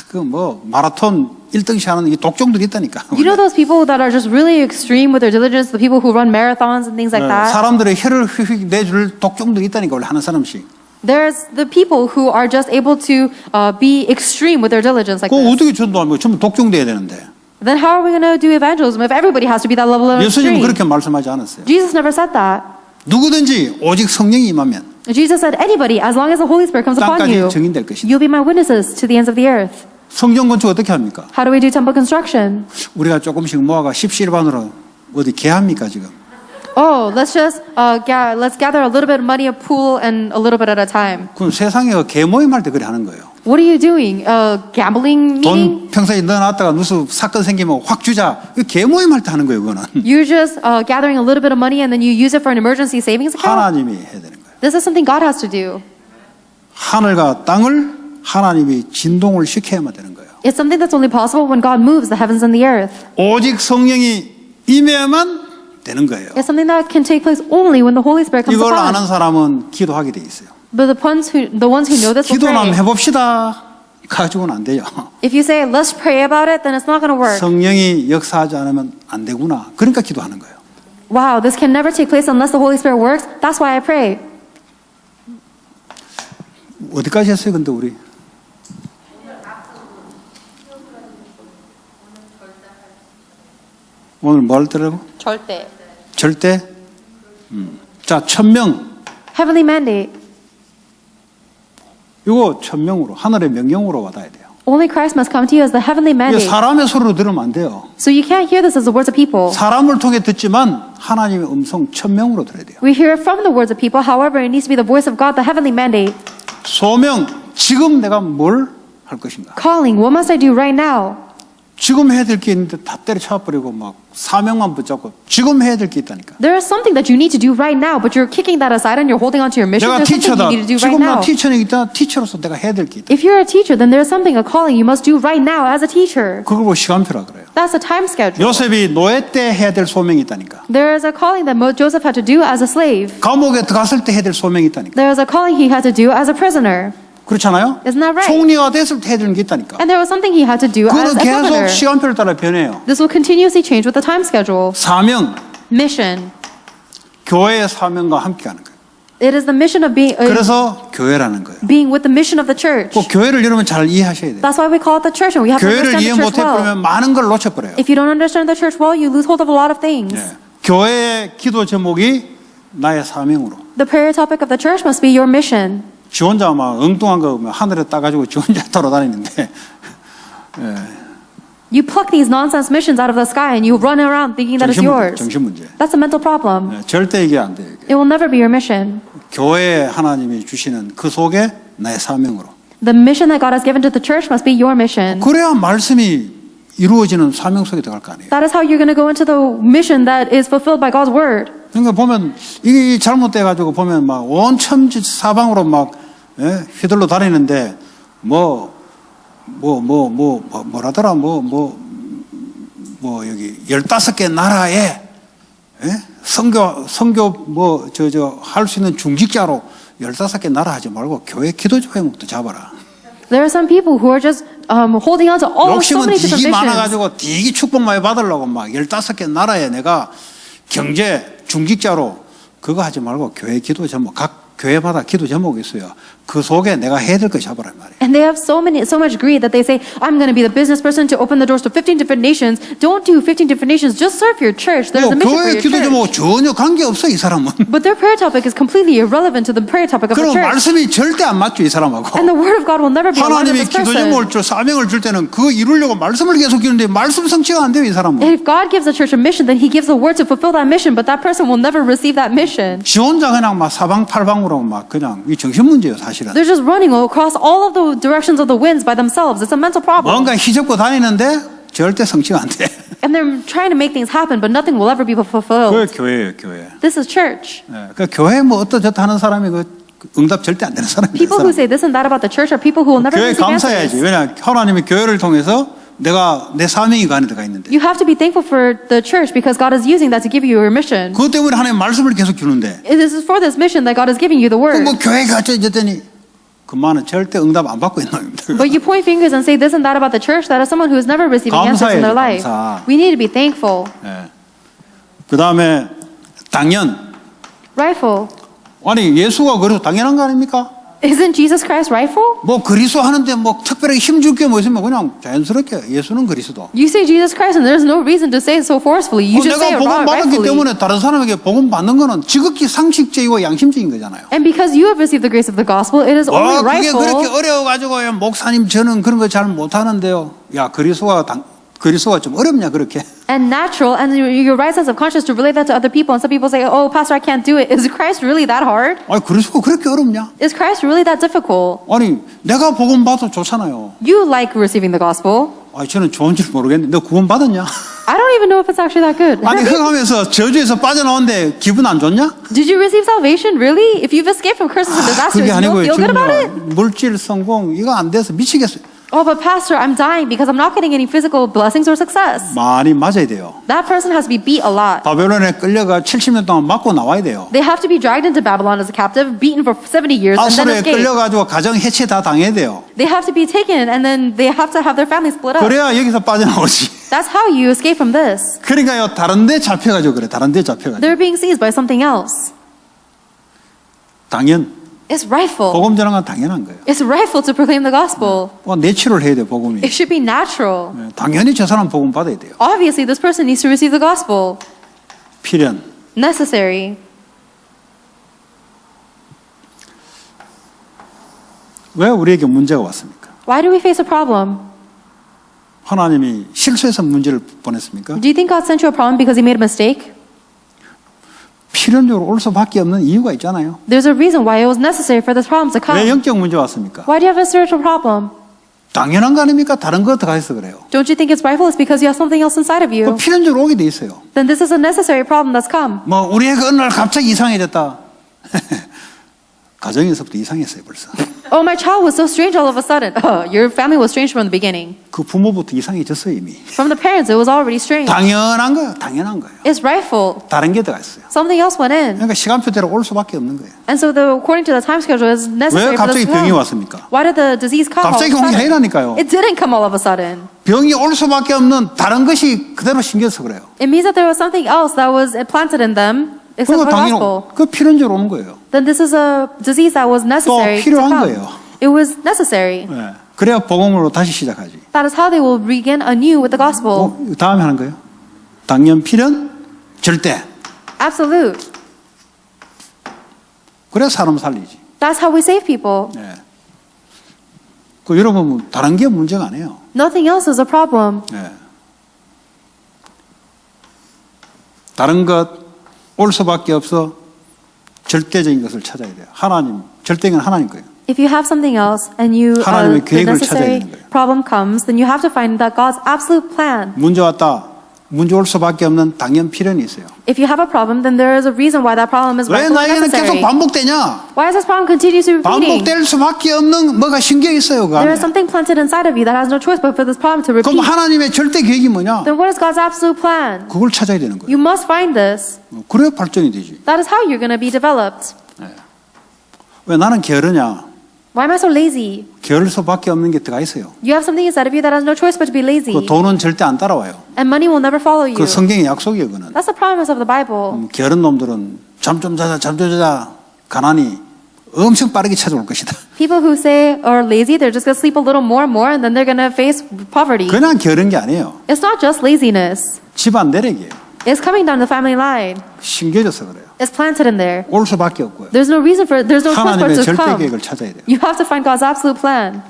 그 마라톤 1등씩 하는 이 독종들이 있다니까. You know those people that are just really extreme with their diligence, the people who run marathons and things like that? 사람들의 혀를 휙휙 내줄 독종들이 있다니까 원래 하는 사람씩. There's the people who are just able to be extreme with their diligence like 그거 this. 어떻게 전도하면 전부 독종돼야 되는데. Then how are we going to do evangelism if everybody has to be that level of 예수님은 extreme? 그렇게 말씀하지 않았어요. Jesus never said that. 누구든지 오직 성령이 임하면 Jesus said, anybody, as long as the Holy Spirit comes upon 땅까지 you, 증인될 것이다. you'll be my witnesses to the ends of the earth. 성전 건축 어떻게 합니까? How do we do temple construction? 우리가 조금씩 모아가 십시일반으로 어디 개합니까 지금? Oh, let's gather a little bit of money, a pool, and a little bit at a time. 그럼 세상에 개 모임할 때 그래 하는 거예요. What are you doing? Gambling meeting? 돈 평소에 넣어놨다가 누수 사건 생기면 확 주자. 개 모임할 때 하는 거예요 그거는. You're just gathering a little bit of money and then you use it for an emergency savings account? 하나님이 해야 되는 거예요. This is something God has to do. 하늘과 땅을 하나님이 진동을 시켜야만 되는 거예요. It's something that's only possible when God moves the heavens and the earth. 오직 성령이 임해야만 되는 거예요. It's something that can take place only when the Holy Spirit comes 이걸 upon 아는 us. 사람은 기도하게 돼 있어요. But the ones who know this will 기도나 pray. 해봅시다. 가지고는 안 돼요. If you say, let's pray about it, then it's not going to work. 성령이 역사하지 않으면 안 되구나. 그러니까 기도하는 거예요. Wow, this can never take place unless the Holy Spirit works. That's why I pray. 어디까지 했어요 근데 우리? 오늘 뭐 할 때라고? 절대. 절대? 자, 1000명. Heavenly mandate. 이거 1000명으로 하늘의 명령으로 받아야 돼요. Only Christ must come to you as the heavenly 이게 mandate. 사람의 소리로 들으면 안 돼요. So you can't hear this as the words of people. 사람을 통해 듣지만 하나님의 음성 1000명으로 들어야 돼요. We hear it from the words of people. However, it needs to be the voice of God, the heavenly mandate. 소명, 지금 내가 뭘 할 것인가? Calling, what must I do right now? 지금 해야 될 게 있는데 다 때려쳐버리고 막 사명만 붙잡고 지금 해야 될 게 있다니까. There is something that you need to do right now, but you're kicking that aside and you're holding on to your mission. 내가 There's something 티처다. you need to do right 지금 나 now. 티처니까 티처로서 내가 해야 될 게 있다. If you're a teacher, then there's something, a calling you must do right now as a teacher. 그걸 보고 시간표라 그래요. That's a time schedule. 요셉이 노예 때 해야 될 소명이 있다니까. There is a calling that Joseph had to do as a slave. 감옥에 들어갔을 때 해야 될 소명이 있다니까. There is a calling he had to do as a prisoner. 그렇잖아요? Isn't that right? 총리가 됐을 때 해야 되는 게 있다니까. And there was something he had to do as 그거는 a 계속 governor. 시간표를 따라 변해요. This will continuously change with the time schedule. 사명, Mission. 교회의 사명과 함께 하는 거예요. It is the mission of 그래서 교회라는 거예요. being with the mission of the church. 꼭 교회를 여러분 잘 이해하셔야 돼요. That's why we call it the church, and we have to 교회를 understand 이해 the church well. 못해버리면 많은 걸 놓쳐버려요. If you don't understand the church well, you lose hold of a lot of things. 예. 교회의 기도 제목이 나의 사명으로. The prayer topic of the church must be your mission. 지 혼자 막 엉뚱한 거 하늘에 따가지고 지 혼자 돌아다니는데 You pluck these nonsense missions out of the sky and you run around thinking that it's yours. 정신 문제. That's a mental problem. 예, 절대 이게 안 돼요. 이게. It will never be your mission. 교회에 하나님이 주시는 그 속에 나의 사명으로. The mission that God has given to the church must be your mission. 그래야 말씀이 이루어지는 사명 속에 들어갈 거 아니에요. That is how you're going to go into the mission that is fulfilled by God's word. 그러니까 보면 이게 잘못돼 가지고 보면 막 온 천지 사방으로 막 휘둘러 다니는데 뭐라더라 여기 15개 나라에 선교 할 수 있는 중직자로 15개 나라 하지 말고 교회 기도 제목도 잡아라. There are some people who are just holding on to so 욕심은 many different 되게 missions. 많아가지고 되게 축복 많이 받으려고 막 15개 나라에 내가 경제 중직자로 그거 하지 말고 교회 기도 제목 각 교회마다 기도 제목이 있어요. 그 속에 내가 해야 될 거 잡으란 말이에요. And they have so much greed that they say, I'm going to be the business person to open the doors to 15 different nations. Don't do 15 different nations. Just serve your church. There's a mission for 교회 your 기도 제목 church. 전혀 관계 없어 이 사람은. But their prayer topic is completely irrelevant to the prayer topic of the 그럼 church. 말씀이 절대 안 맞죠 이 사람하고. And the word of God will never be aligned 하나님이 with this 기도 person. 제목을 줄 사명을 줄 때는 그거 이루려고 말씀을 계속 주는데 말씀 성취가 안 돼요 이 사람은. If God gives a church a mission, then He gives a word to fulfill that mission, but that person will never receive that mission. 지 혼자 그냥 막 사방팔방으로 막 그냥 이 정신 문제예요 사실은. They're just running across all of the directions of the winds by themselves. It's a mental problem. 뭔가 휘젓고 다니는데 절대 성취가 안 돼. And they're trying to make things happen, but nothing will ever be 그게 fulfilled. 교회예요 교회. This is church. 그 교회 뭐 어떠저떠 하는 사람이 그 응답 절대 안 되는 사람이에요. People who say this and that about the church are people who will never 교회 receive 감사해야지. answers. 왜냐 하나님이 교회를 통해서 내가 내 사명이 가는 데가 있는데. You have to be thankful for the church because God is using that to give you your mission. 그것 때문에 하나님 말씀을 계속 주는데. This is for this mission that God is giving you the word. 뭐 교회가 어쩌더니 그만은 절대 응답 안 받고 있는 놈입니다. But you point fingers and say this and that about the church, that is someone who is never receiving answers in their life. 감사. We need to be thankful. 그 다음에 당연. Rightful. 아니 예수가 그래서 당연한 거 아닙니까? Isn't Jesus Christ rightful? 뭐 그리스도 하는데 뭐 특별하게 힘줄 게 뭐 있으면 그냥 자연스럽게 예수는 그리스도. You say Jesus Christ and there's no reason to say it so forcefully. You just say 내가 it 복음 받았기 rightfully. 때문에 다른 사람에게 복음 받는 거는 지극히 상식적이고 양심적인 거잖아요. And because you have received the grace of the gospel, it is only 그게 그렇게 rightful. 어려워가지고 목사님 저는 그런 거 잘 못하는데요. 야 그리스도가 좀 어렵냐 그렇게. And natural, and your right sense of conscience to relate that to other people. And some people say, oh, Pastor, I can't do it. Is Christ really that hard? 아니 그리스도가 그렇게 어렵냐? Is Christ really that difficult? 아니 내가 복음 받아도 좋잖아요. You like receiving the gospel. 아니 저는 좋은 줄 모르겠는데 너 구원 받았냐? I don't even know if it's actually that good. 아니 흥하면서 저주에서 빠져나오는데 기분 안 좋냐? Did you receive salvation? Really? If you've escaped from curses and disasters, 그게 you don't 아니고 feel good about it? 물질 성공 이거 안 돼서 미치겠어요. Oh, but Pastor, I'm dying because I'm not getting any physical blessings or success. 많이 맞아야 돼요. That person has to be beat a lot. 바벨론에 끌려가 70년 동안 맞고 나와야 돼요. They have to be dragged into Babylon as a captive, beaten for 70 years, and then 아수르에 escape. 끌려가지고 가정 해체 다 당해야 돼요. They have to be taken, and then they have to have their family split up. 그래야 여기서 빠져나오지. That's how you escape from this. 그러니까요 다른 데 잡혀가지고 그래. 다른 데 잡혀가지고. They're being seized by something else. 당연. It's rightful. 복음 전하는 건 당연한 거예요. It's rightful to proclaim the gospel. 내치를 해야 돼 복음이. It should be natural. 당연히 저 사람 복음 받아야 돼요. Obviously, this person needs to receive the gospel. 필연. Necessary. 왜 우리에게 문제가 왔습니까? Why do we face a problem? 하나님이 실수해서 문제를 보냈습니까? Do you think God sent you a problem because He made a mistake? 필연적으로 올 수밖에 없는 이유가 있잖아요. There's a reason why it was necessary for this problem to 왜 come. 영적 문제 왔습니까? Why do you have a spiritual problem? 당연한 거 아닙니까? 다른 거 들어가 있어 그래요. Don't you think it's rightful? It's because you have something else inside of 그 you. 필연적으로 오게 돼 있어요. Then this is a necessary problem that's come. 뭐 우리 애가 어느 날 갑자기 이상해졌다. 가정에서부터 이상했어요 벌써. Oh, my child was so strange all of a sudden. Oh, your family was strange from the beginning. 그 부모부터 이상해졌어요 이미. From the parents, it was already strange. 당연한 거예요. 당연한 거예요. It's rightful. 다른 게 들어가 있어요. Something else went in. 그러니까 시간표대로 올 수밖에 없는 거예요. And so according to the time schedule, it's 왜 necessary for 갑자기 this to 병이 come. 왔습니까? Why did the disease come all of 갑자기 a 온 게 sudden? 아니라니까요. It didn't come all of a sudden. 병이 올 수밖에 없는 다른 것이 그대로 심겨서 그래요. It means that there was something else that was implanted in them except 그거 for the 당연히 gospel. 그 필연적으로 오는 거예요. Then this is a disease that was necessary to 필요한 come. 거예요. It was necessary. 네. 그래야 복음으로 다시 시작하지. That is how they will begin anew with the gospel. 다음에 하는 거예요. 당연 필연 절대. Absolute. 그래야 사람 살리지. That's how we save people. 네. 그 여러분 다른 게 문제가 아니에요. Nothing else is a problem. 네. 다른 것 올 수밖에 없어 절대적인 것을 찾아야 돼요. 하나님 절대는 하나님 거예요. If you have something else and you 하나님의 the 계획을 찾아야 necessary 되는 거예요. problem comes, then you have to find that God's absolute plan. 문제 왔다. 문제 올 수밖에 없는 당연 필연이 있어요. If you have a problem, then there is a reason why that problem is 왜 rightfully 나에게는 계속 necessary. 반복되냐? Why is this problem continuously repeating? 반복될 수밖에 없는 뭐가 신경이 있어요. 그 There 안에. is something planted inside of you that has no choice but for this problem to repeat. 그럼 하나님의 절대 계획이 뭐냐? Then what is God's absolute plan? 그걸 찾아야 되는 거예요. You must find this. 그래야 발전이 되지. That is how you're going to be developed. 왜 나는 게으르냐? Why am I so lazy? 게으를 수밖에 없는 게 들어가 있어요. You have something inside of you that has no choice but to be lazy. 그 돈은 절대 안 따라와요. And money will never follow you. 그 성경의 약속이에요. 그는. That's the promise of the Bible. 게으른 놈들은 잠 좀 자자 잠 좀 자자 가난이 엄청 빠르게 찾아올 것이다. People who say are lazy, they're just going to sleep a little more and more, and then they're going to face poverty. 그냥 게으른 게 아니에요. It's not just laziness. 집안 내력이에요. It's coming down the family line. 심겨져서 그래요. It's planted in there. 올 수밖에 없고요. There's no reason for it. There's no choice for 하나님의 it to 절대 come. 계획을 찾아야 돼요. You have to find God's absolute plan.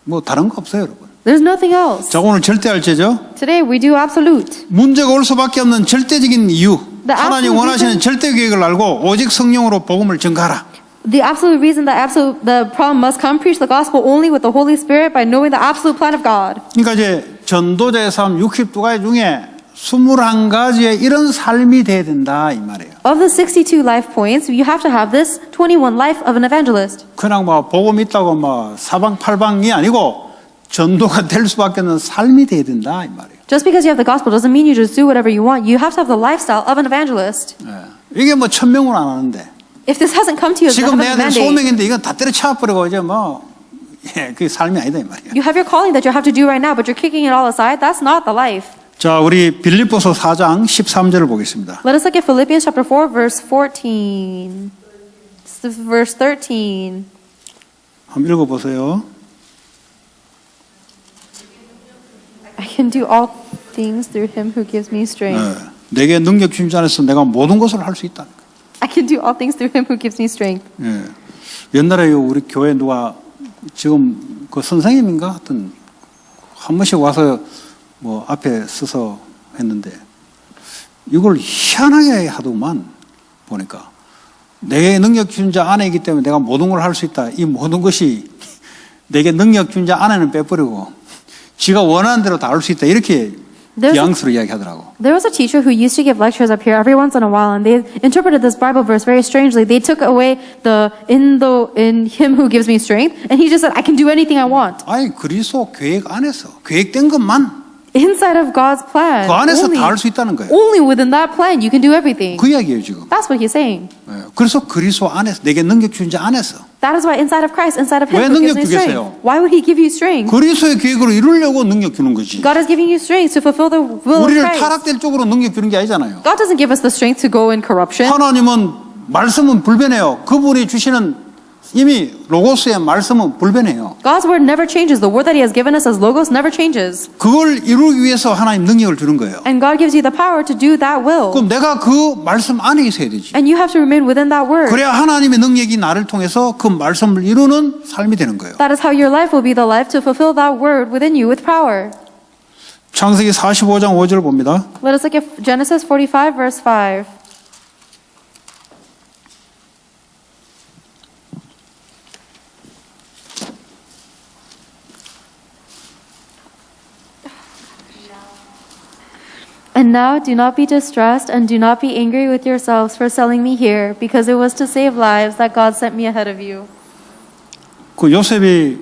뭐 다른 거 없어요, 여러분. There's nothing else. 자, 오늘 절대할제죠. Today we do absolute. 문제가 올 수밖에 없는 절대적인 이유. The 하나님 absolute 원하시는 reason- 절대 계획을 알고 오직 성령으로 복음을 전가하라. The absolute reason that the problem must come, preach the gospel only with the Holy Spirit by knowing the absolute plan of God. 그러니까 이제 전도자의 삶 62가지 중에 21가지의 이런 삶이 돼야 된다 이 말이에요. Of the 62 life points, you have to have this 21 life of an evangelist. 그냥 막 복음 있다고 막 사방팔방이 아니고 전도가 될 수밖에 없는 삶이 돼야 된다 이 말이에요. Just because you have the gospel doesn't mean you just do whatever you want. You have to have the lifestyle of an evangelist. 이게 뭐 1000명은 안 하는데 If this hasn't come to you as a 지금 내야 될 mandate, 소명인데 이건 다 때려쳐버리고 이제 뭐 그게 삶이 아니다 이 말이에요. you have your calling that you have to do right now, but you're kicking it all aside. That's not the life. 자, 우리 빌립보서 4장 13절을 보겠습니다. Let us look at Philippians chapter 4, verse 14. Verse 13. 한번 읽어보세요. I can do all things through him who gives me strength. 내게 능력 주신 자 안에서 내가 모든 것을 할 수 있다. I can do all things through him who gives me strength. 예. 옛날에 우리 교회 누가 지금 그 선생님인가 하여튼 한 번씩 와서 뭐 앞에 서서 했는데 이걸 희한하게 하더만 보니까 내게 능력 주신 자 안에 있기 때문에 내가 모든 걸 할 수 있다. 이 모든 것이 내게 능력 주신 자 안에는 빼버리고 지가 원하는 대로 다 할 수 있다. 이렇게 뉘앙스로 이야기하더라고. There was a teacher who used to give lectures up here every once in a while, and they interpreted this Bible verse very strangely. They took away the in him who gives me strength, and he just said, I can do anything I want. 아니 그리스도 계획 안에서 계획된 것만 Inside of God's plan. 그 안에서 다 할 수 있다는 거예요. Only within that plan you can do everything. 그 이야기예요 지금. That's what he's saying. 예. 그래서 그리스도 안에서 내게 능력 주신 자 안에서 That is why inside of Christ, inside of 왜 him who 능력 gives me 주겠어요? strength. Why would he give you strength? 그리스도의 계획으로 이루려고 능력 주는 거지. God is giving you strength to fulfill the will of 우리를 Christ. 타락될 쪽으로 능력 주는 게 아니잖아요. God doesn't give us the strength to go in corruption. 하나님은 말씀은 불변해요. 그분이 주시는 이미 로고스의 말씀은 불변해요. God's word never changes. The word that he has given us as logos never changes. 그걸 이루기 위해서 하나님 능력을 주는 거예요. And God gives you the power to do that will. 그럼 내가 그 말씀 안에 있어야 되지. And you have to remain within that word. 그래야 하나님의 능력이 나를 통해서 그 말씀을 이루는 삶이 되는 거예요. That is how your life will be the life to fulfill that word within you with power. 창세기 45장 5절 봅니다. Let us look at Genesis 45 verse 5. And now do not be distressed and do not be angry with yourselves for selling me here, because it was to save lives that God sent me ahead of you. 그 요셉이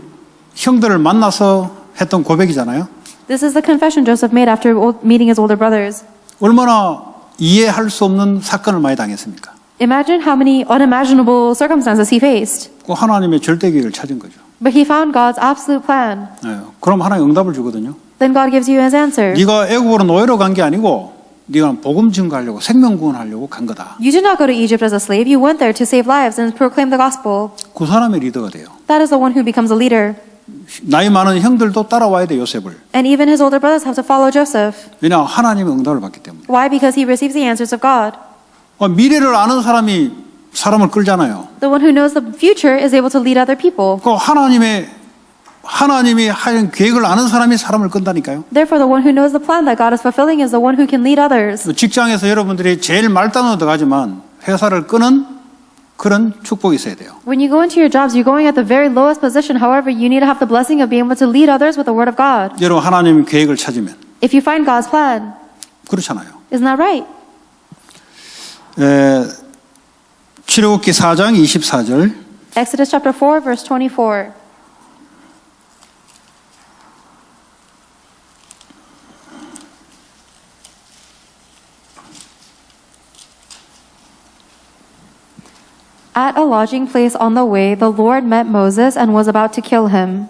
형들을 만나서 했던 고백이잖아요. This is the confession Joseph made after meeting his older brothers. 얼마나 이해할 수 없는 사건을 많이 당했습니까? Imagine how many unimaginable circumstances he faced. 그 하나님의 절대 계획을 찾은 거죠. But he found God's absolute plan. 네, 그럼 하나님 응답을 주거든요. Then God gives you his answer. 네가 애국으로 노예로 간 게 아니고 네가 복음 증거하려고 생명 구원하려고 간 거다. You did not go to Egypt as a slave. You went there to save lives and proclaim the gospel. 그 사람의 리더가 돼요. That is the one who becomes a leader. 나이 많은 형들도 따라와야 돼 요셉을. And even his older brothers have to follow Joseph. 왜냐 하나님의 응답을 받기 때문에. Why? Because he receives the answers of God. 미래를 아는 사람이 사람을 끌잖아요. The one who knows the future is able to lead other people. 그 하나님이 하는 계획을 아는 사람이 사람을 끈다니까요. Therefore, the one who knows the plan that God is fulfilling is the one who can lead others. 직장에서 여러분들이 제일 말단으로 들어가지만 회사를 끄는 그런 축복이 있어야 돼요. When you go into your jobs, you're going at the very lowest position. However, you need to have the blessing of being able to lead others with the word of God. 여러분 하나님의 계획을 찾으면 If you find God's plan, 그렇잖아요. isn't that right? 출애굽기 4장 24절 Exodus chapter 4, verse 24. At a lodging place on the way, the Lord met Moses and was about to kill him.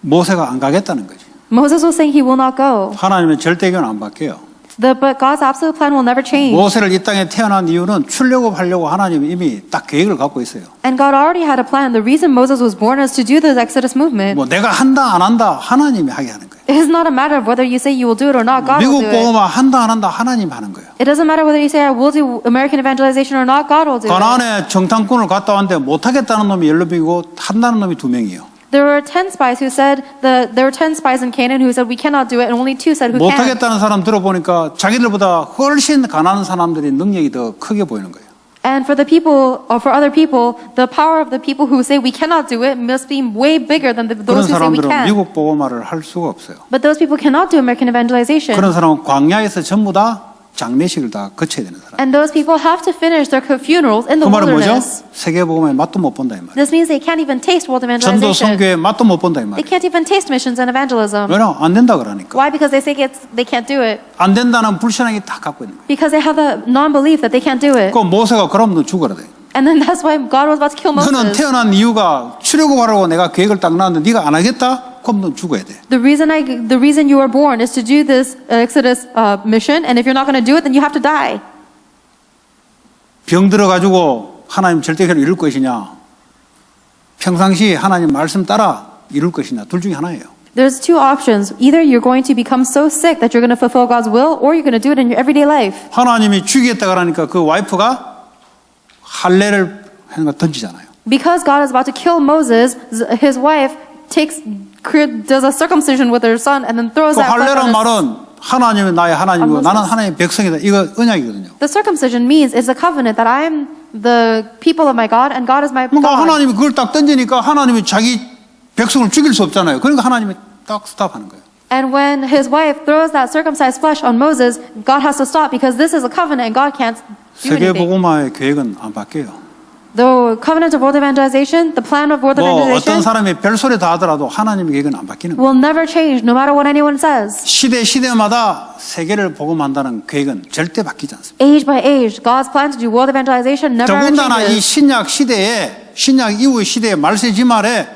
모세가 안 가겠다는 거지. Moses was saying he will not go. 하나님의 절대 계획은 안 바뀌어요. But God's absolute plan will never change. 모세를 이 땅에 태어난 이유는 출애굽하려고 하나님이 이미 딱 계획을 갖고 있어요. And God already had a plan. The reason Moses was born is to do the Exodus movement. 뭐 내가 한다 안 한다 하나님이 하게 하는 거예요. It is not a matter of whether you say you will do it or not. God will 미국 do it. 복음화 한다 안 한다 하나님 하는 거예요. It doesn't matter whether you say I will do American evangelization or not. God will do it. 가나안에 정탐꾼을 갔다 왔는데 못하겠다는 놈이 10명이고 한다는 놈이 2명이에요. There were 10 spies who said there were 10 spies in Canaan who said we cannot do it, and only 2 said who can. 못하겠다는 사람 들어보니까 자기들보다 훨씬 가난한 사람들이 능력이 더 크게 보이는 거예요. And for the people, or for other people, the power of the people who say we cannot do it must be way bigger than 그런 those who say we 사람들은 can. 미국 복음화를 할 수가 없어요. But those people cannot do American evangelization. 그런 사람은 광야에서 전부 다 장례식을 다 거쳐야 되는 사람. And those people have to finish their funerals in the 그 말은 뭐죠? wilderness. 세계 복음의 맛도 못 본다 이 말이에요. This means they can't even taste world 전도 evangelization. 선교의 맛도 못 본다 이 They 말이에요. can't even taste missions and evangelism. 왜냐? 안 된다 그러니까. Why? Because they say they can't do it. 안 된다는 불신앙이 다 갖고 있는 거예요. Because they have the non-belief that they can't do it. 그 모세가 그럼 너 죽어라 돼. And then that's why God was about to kill 너는 Moses. 태어난 이유가 출애굽하라고 내가 계획을 딱 놨는데 네가 안 하겠다? 그럼 넌 죽어야 돼. The reason you were born is to do this Exodus mission, and if you're not going to do it, then you have to die. 병 들어가지고 하나님 절대계획을 이룰 것이냐? 평상시 하나님 말씀 따라 이룰 것이냐? 둘 중에 하나예요. There's 2 options. Either you're going to become so sick that you're going to fulfill God's will, or you're going to do it in your everyday life. 하나님이 죽이겠다 그러니까 그 와이프가 할례를 하는 거 던지잖아요. Because God is about to kill Moses, his wife does a circumcision with her son and then throws 그 that flesh 할례란 on his. 말은 하나님은 나의 하나님이고 나는 하나님의 백성이다. 이거 언약이거든요. The circumcision means it's a covenant that I am the people of my God and God is my 그러니까 God. 하나님이 그걸 딱 던지니까 하나님이 자기 백성을 죽일 수 없잖아요. 그러니까 하나님이 딱 스탑하는 거예요. And when his wife throws that circumcised flesh on Moses, God has to stop because this is a covenant and God can't do 세계 anything. 복음화의 계획은 안 바뀌어요. The covenant of world evangelization, the plan of world 뭐 어떤 evangelization 사람이 별소리 다 하더라도 하나님의 계획은 안 바뀌는 거예요. will never change no matter what anyone says. 시대마다 세계를 복음한다는 계획은 절대 바뀌지 않습니다. Age by age, God's plan to do world evangelization never 더군다나 이 changes. 신약 이후의 시대에 말세지 말에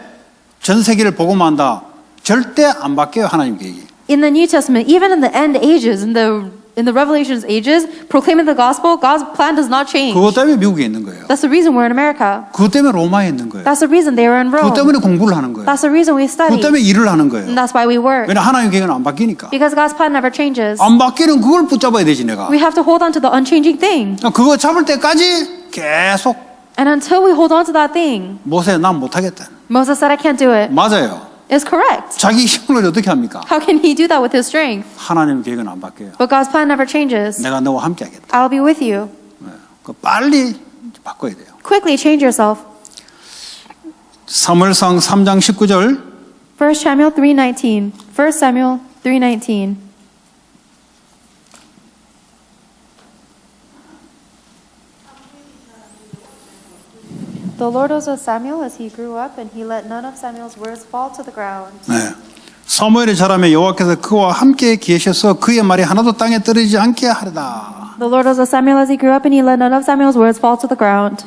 전 세계를 복음한다. 절대 안 바뀌어요, 하나님 계획이. In the New Testament, even in the end ages, in the Revelations ages, proclaiming the gospel, God's plan does not change. 그것 때문에 미국에 있는 거예요. That's the reason we're in America. 그것 때문에 로마에 있는 거예요. That's the reason they were in 그것 Rome. 때문에 공부를 하는 거예요. That's the reason we 그것 study. 때문에 일을 하는 거예요. And that's why we work. 왜냐 하나님 계획은 안 바뀌니까. Because God's plan never changes. 안 바뀌는 그걸 붙잡아야 되지 내가. We have to hold on to the unchanging thing. 그거 잡을 때까지 계속 And until we hold on to that thing, 모세 난 못하겠다. Moses said, I can't do it. 맞아요. It's correct. 자기 힘을 어떻게 합니까? How can he do that with his strength? 하나님 계획은 안 바뀌어요. But God's plan never changes. 내가 너와 함께 하겠다. I'll be with you. 그 빨리 바꿔야 돼요. Quickly change yourself. 사무엘상 3장 19절 1 Samuel 3:19. 1 Samuel 3:19. The Lord was with Samuel as he grew up, and he let none of Samuel's words fall to the ground. 네. 사무엘이 자라매 여호와께서 그와 함께 계셔서 그의 말이 하나도 땅에 떨어지지 않게 하리다. The Lord was with Samuel as he grew up, and he let none of Samuel's words fall to the ground.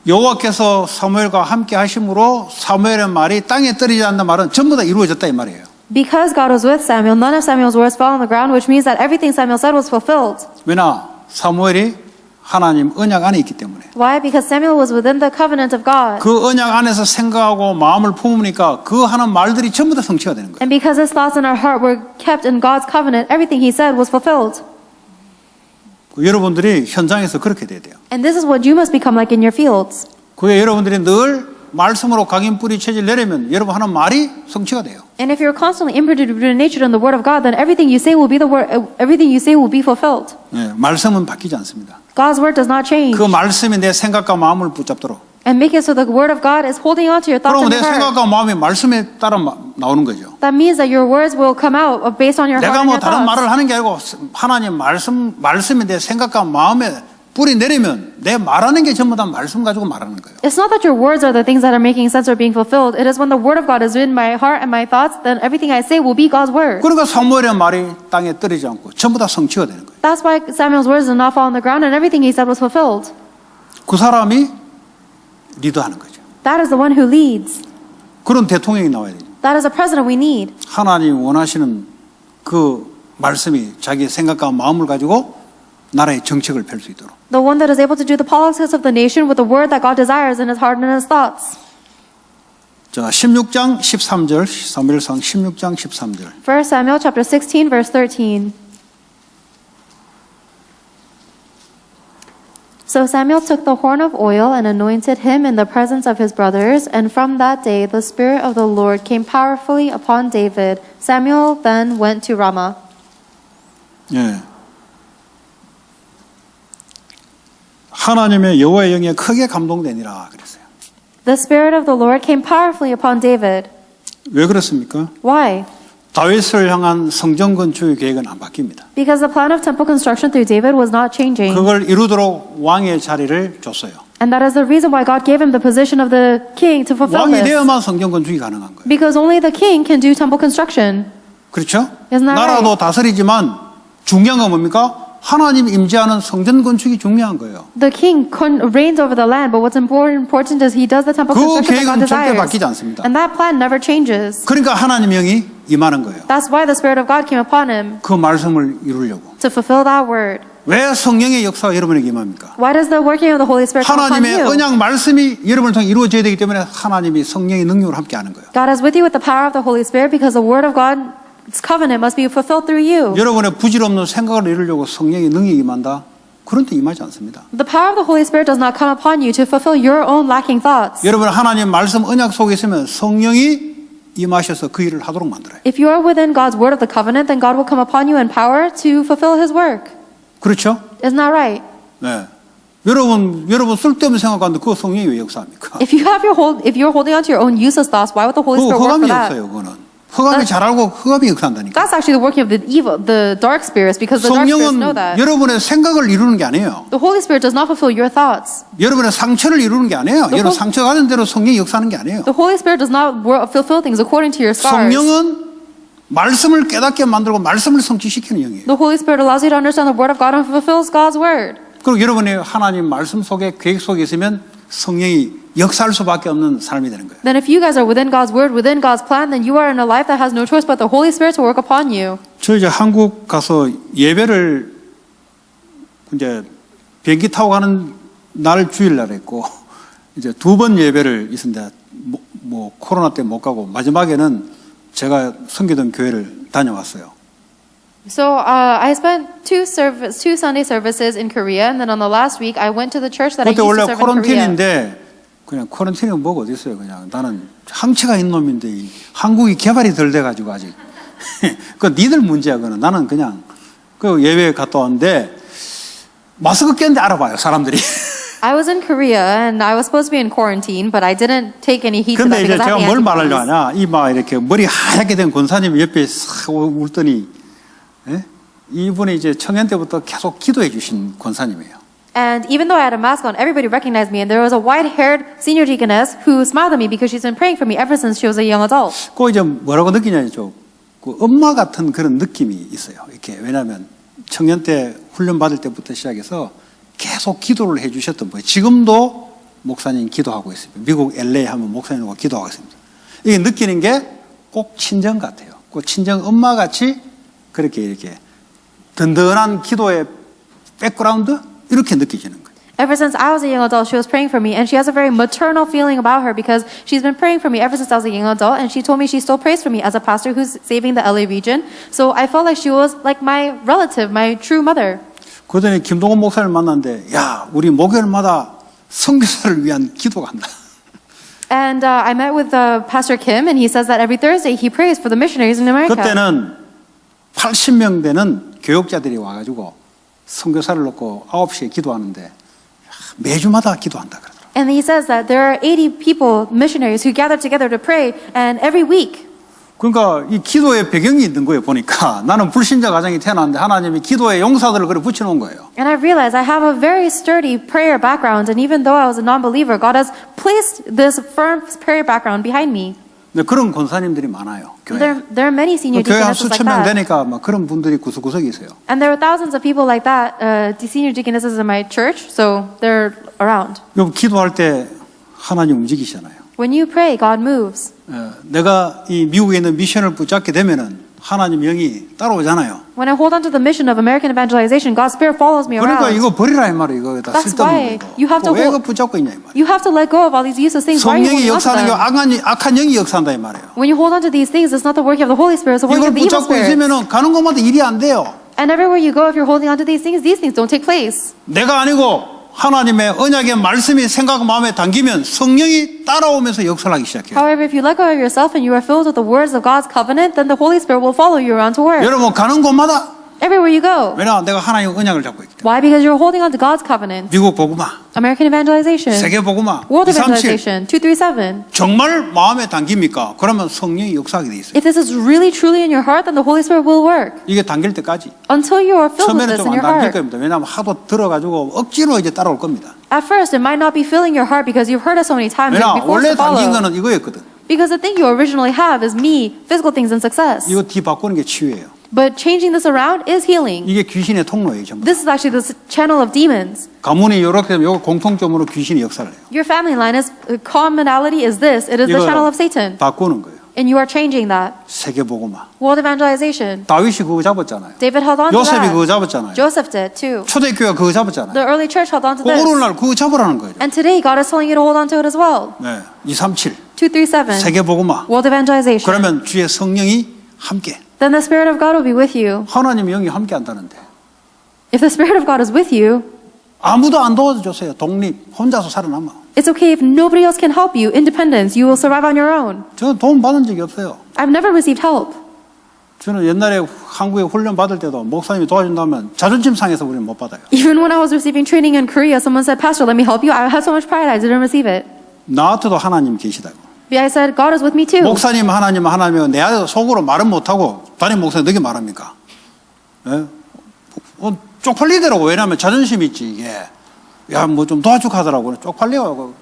여호와께서 사무엘과 함께 하심으로 사무엘의 말이 땅에 떨어지지 않는 말은 전부 다 이루어졌다 이 말이에요. Because God was with Samuel, none of Samuel's words fell on the ground, which means that everything Samuel said was fulfilled. 왜냐? 사무엘이 하나님 언약 안에 있기 때문에. Why? Because Samuel was within the covenant of God. 그 언약 안에서 생각하고 마음을 품으니까 그 하는 말들이 전부 다 성취가 되는 거예요. And because his thoughts in our heart were kept in God's covenant, everything he said was fulfilled. 여러분들이 현장에서 그렇게 돼야 돼요. And this is what you must become like in your fields. 그게 여러분들이 늘 말씀으로 각인 뿌리 체질 내려면 여러분 하는 말이 성취가 돼요. And if you're constantly imprinted in nature in the word of God, then everything you say will be the word. Everything you say will be fulfilled. 네, 말씀은 바뀌지 않습니다. God's word does not change. 그 말씀이 내 생각과 마음을 붙잡도록. And make it so the word of God is holding on to your thoughts 그러면 and 내 your heart. 생각과 마음이 말씀에 따라 나오는 거죠. That means that your words will come out based on your heart 내가 and 뭐 your 다른 thoughts. 말을 하는 게 아니고 하나님 말씀이 내 생각과 마음에 뿌리 내리면 내 말하는 게 전부 다 말씀 가지고 말하는 거예요. It's not that your words are the things that are making sense or being fulfilled. It is when the word of God is in my heart and my thoughts, then everything I say will be God's word. 그러니까 사무엘의 말이 땅에 떨어지지 않고 전부 다 성취가 되는 거예요. That's why Samuel's words did not fall on the ground and everything he said was fulfilled. 그 사람이 리더하는 거죠. That is the one who leads. 그런 대통령이 나와야 돼요. That is a president we need. 하나님 원하시는 그 말씀이 자기 생각과 마음을 가지고 나라의 정책을 펼 수 있도록. The one that is able to do the politics of the nation with the word that God desires in his heart and in his thoughts. 자, 16장 13절, 사무엘상 16장 13절. 1 Samuel chapter 16 verse 13. So Samuel took the horn of oil and anointed him in the presence of his brothers, and from that day the Spirit of the Lord came powerfully upon David. Samuel then went to Ramah. 예. 하나님의 여호와의 영에 크게 감동되니라 그랬어요. The Spirit of the Lord came powerfully upon David. 왜 그렇습니까? Why? 다윗을 향한 성전 건축의 계획은 안 바뀝니다. Because the plan of temple construction through David was not changing. 그걸 이루도록 왕의 자리를 줬어요. And that is the reason why God gave him the position of the king to fulfill 왕이 this. 되어야만 성전 건축이 가능한 거예요. Because only the king can do temple construction. 그렇죠? Isn't that 나라도 right? 다스리지만 중요한 건 뭡니까? 하나님 임재하는 성전 건축이 중요한 거예요. The king reigns over the land, but what's important is he does the temple 그 construction that God 계획은 절대 desires. 바뀌지 않습니다. And that plan never changes. 그러니까 하나님 영이 임하는 거예요. That's why the Spirit of God came upon him, 그 말씀을 이루려고. to fulfill that word. 왜 성령의 역사가 여러분에게 임합니까? Why does the working of the Holy Spirit come upon 하나님의 you? 언약 말씀이 여러분을 통해 이루어져야 되기 때문에 하나님이 성령의 능력으로 함께 하는 거예요. God is with you with the power of the Holy Spirit because the word of God's covenant must be fulfilled through you. 여러분의 부질없는 생각을 이루려고 성령의 능력이 임한다? 그런 데 임하지 않습니다. The power of the Holy Spirit does not come upon you to fulfill your own lacking thoughts. 여러분 하나님 말씀 언약 속에 있으면 성령이 임하셔서 그 일을 하도록 만들어요. If you are within God's word of the covenant, then God will come upon you in power to fulfill his work. 그렇죠? Isn't that right? 네. 여러분 쓸데없는 생각하는데 그 성령이 왜 역사합니까? If you're holding on to your own useless thoughts, why would the Holy 그 Spirit work 흑암이 for that? 없어요. 그거는 흑암이 잘 알고 흑암이 역사한다니까. That's actually the working of the dark spirits, because the dark spirits know 성령은 that. 여러분의 생각을 이루는 게 아니에요. The Holy Spirit does not fulfill your thoughts. 여러분의 상처를 이루는 게 아니에요. 여러분 상처 가는 대로 성령이 역사하는 게 아니에요. The Holy Spirit does not fulfill things according to your scars. 성령은 말씀을 깨닫게 만들고 말씀을 성취시키는 영이에요. The Holy Spirit allows you to understand the word of God and fulfills God's word. 그리고 여러분이 하나님 말씀 속에 계획 속에 있으면 성령이 역사할 수밖에 없는 삶이 되는 거예요. Then if you guys are within God's word, within God's plan, then you are in a life that has no choice but the Holy Spirit to work upon you. 저 이제 한국 가서 예배를 이제 비행기 타고 가는 날 주일날 했고 이제 2번 예배를 있었는데 뭐 코로나 때문에 못 가고 마지막에는 제가 섬기던 교회를 다녀왔어요. So I spent two Sunday services in Korea, and then on the last week I went to the church that I 그때 used 원래 to serve in Korea. 코런틴인데 그냥 코런틴이 뭐가 어디 있어요. 그냥 나는 항체가 있는 놈인데 이 한국이 개발이 덜 돼가지고 아직 그 니들 문제야. 그는 나는 그냥 그 예배 갔다 왔는데 마스크 꼈는데 알아봐요 사람들이. I was in Korea and I was supposed to be in quarantine, but I didn't take any heed to 근데 that 이제 because I 제가 had 뭘 말하려 antibodies. 하냐 이마 이렇게 머리 하얗게 된 권사님이 옆에 싹 울더니 예? 이분이 이제 청년 때부터 계속 기도해 주신 권사님이에요. And even though I had a mask on, everybody recognized me. And there was a white-haired senior deaconess who smiled at me because she's been praying for me ever since she was a young adult. 그 이제 뭐라고 느끼냐죠. 그 엄마 같은 그런 느낌이 있어요. 이렇게 왜냐하면 청년 때 훈련 받을 때부터 시작해서 계속 기도를 해주셨던 분이에요. 지금도 목사님 기도하고 있습니다. 미국 LA 하면 목사님과 기도하고 있습니다. 이게 느끼는 게 꼭 친정 같아요. 꼭 친정 엄마 같이 그렇게 이렇게 든든한 기도의 백그라운드 이렇게 느껴지는 거예요. Ever since I was a young adult, she was praying for me, and she has a very maternal feeling about her because she's been praying for me ever since I was a young adult, and she told me she still prays for me as a pastor who's saving the LA region. So I felt like she was like my relative, my true mother. 그전에 김동원 목사를 만났는데 야 우리 목요일마다 선교사를 위한 기도가 한다. And I met with Pastor Kim, and he says that every Thursday he prays for the missionaries in America. 그때는 80명 되는 교역자들이 와가지고 선교사를 놓고 9시에 기도하는데 매주마다 기도한다 그러더라고요. And he says that there are 80 people, missionaries, who gather together to pray, and every week. 그러니까 이 기도의 배경이 있는 거예요. 보니까 나는 불신자 가정이 태어났는데 하나님이 기도의 용사들을 그래 붙여놓은 거예요. And I realized I have a very sturdy prayer background, and even though I was a non-believer, God has placed this firm prayer background behind me. 근데 그런 권사님들이 많아요. 교회. There are many senior 교회 한 deaconesses like 수천 명 that. 되니까 막 그런 분들이 구석구석에 있어요. And there are thousands of people like that, the senior deaconesses in my church, so they're around. 여러분 기도할 때 하나님 움직이시잖아요. When you pray, God moves. 내가 이 미국에 있는 미션을 붙잡게 되면은 하나님 영이 따라오잖아요. When I hold on to the mission of American evangelization, God's Spirit follows me 그러니까 around. 이거 버리라 이 말이에요. 이거 다 That's 쓸데없는 why 거고. you have to 왜 이거 hold- 붙잡고 있냐 이 말이에요. You have to let go of all these useless things. Why are you 성령이 holding on to 역사하는 게 them? 악한 영이 역사한다 이 말이에요. When you hold on to these things, it's not the work of the Holy Spirit, it's the work 이걸 of the evil 붙잡고 spirit. 있으면은 가는 곳마다 일이 안 돼요. And everywhere you go, if you're holding on to these things don't take place. 내가 아니고 하나님의 언약의 말씀이 생각 마음에 담기면 성령이 따라오면서 역사를 하기 시작해요. However, if you let go of yourself and you are filled with the words of God's covenant, then the Holy Spirit will follow you around to work. 여러분 가는 곳마다 Everywhere you go. 왜냐 내가 하나님의 언약을 잡고 있기 때문에. Why? Because you're holding on to God's covenant. 미국 복음화, American evangelization. 세계 복음화, World 237 evangelization. 237. 정말 마음에 담깁니까? 그러면 성령이 역사하게 돼 있어요. If this is really truly in your heart, then the Holy Spirit will work. 이게 담길 때까지. Until you are filled with 처음에는 this 좀 in 안 your 담길 heart. 겁니다. 왜냐하면 하도 들어가지고 억지로 이제 따라올 겁니다. At first, it might not be filling your heart because you've heard it so many times and 왜냐 you'll be forced 원래 to 담긴 follow. 거는 이거였거든. Because the thing you originally have is me, physical things and success. 이거 뒤 바꾸는 게 치유예요. But changing this around is healing. 이게 귀신의 통로예요. 전부. This is actually the channel of demons. 가문이 이렇게 되면 이거 공통점으로 귀신이 역사를 해요. Your family line is commonality is this. It is the channel of Satan. 바꾸는 거예요. And you are changing that. 세계 복음화. World evangelization. 다윗이 그거 잡았잖아요. David held on to 요셉이 그거 that. 잡았잖아요. Joseph did too. 초대교회가 그거 잡았잖아요. The early church held on to 그 this. 오늘날 그거 잡으라는 거예요. And today God is telling you to hold on to it as well. 네, 237 237. 세계 복음화. World evangelization. 그러면 주의 성령이 함께. Then the Spirit of God will be with you. 하나님 영이 함께 한다는데 If the Spirit of God is with you, 아무도 안 도와주세요. 독립 혼자서 살아남아. it's okay if nobody else can help you. Independence, you will survive on your own. 저는 도움 받은 적이 없어요. I've never received help. 저는 옛날에 한국에 훈련 받을 때도 목사님이 도와준다면 자존심 상해서 우리는 못 받아요. Even when I was receiving training in Korea, someone said, Pastor, let me help you. I had so much pride, I didn't receive it. 나한테도 하나님 계시다고. I said, God is with me too. 목사님 하나님이고 내 아들 속으로 말은 못하고 담임 목사님 너게 말합니까? 예? 쪽팔리더라고. 왜냐하면 자존심이 있지 이게. 야 뭐 좀 도와주고 하더라고. 쪽팔려고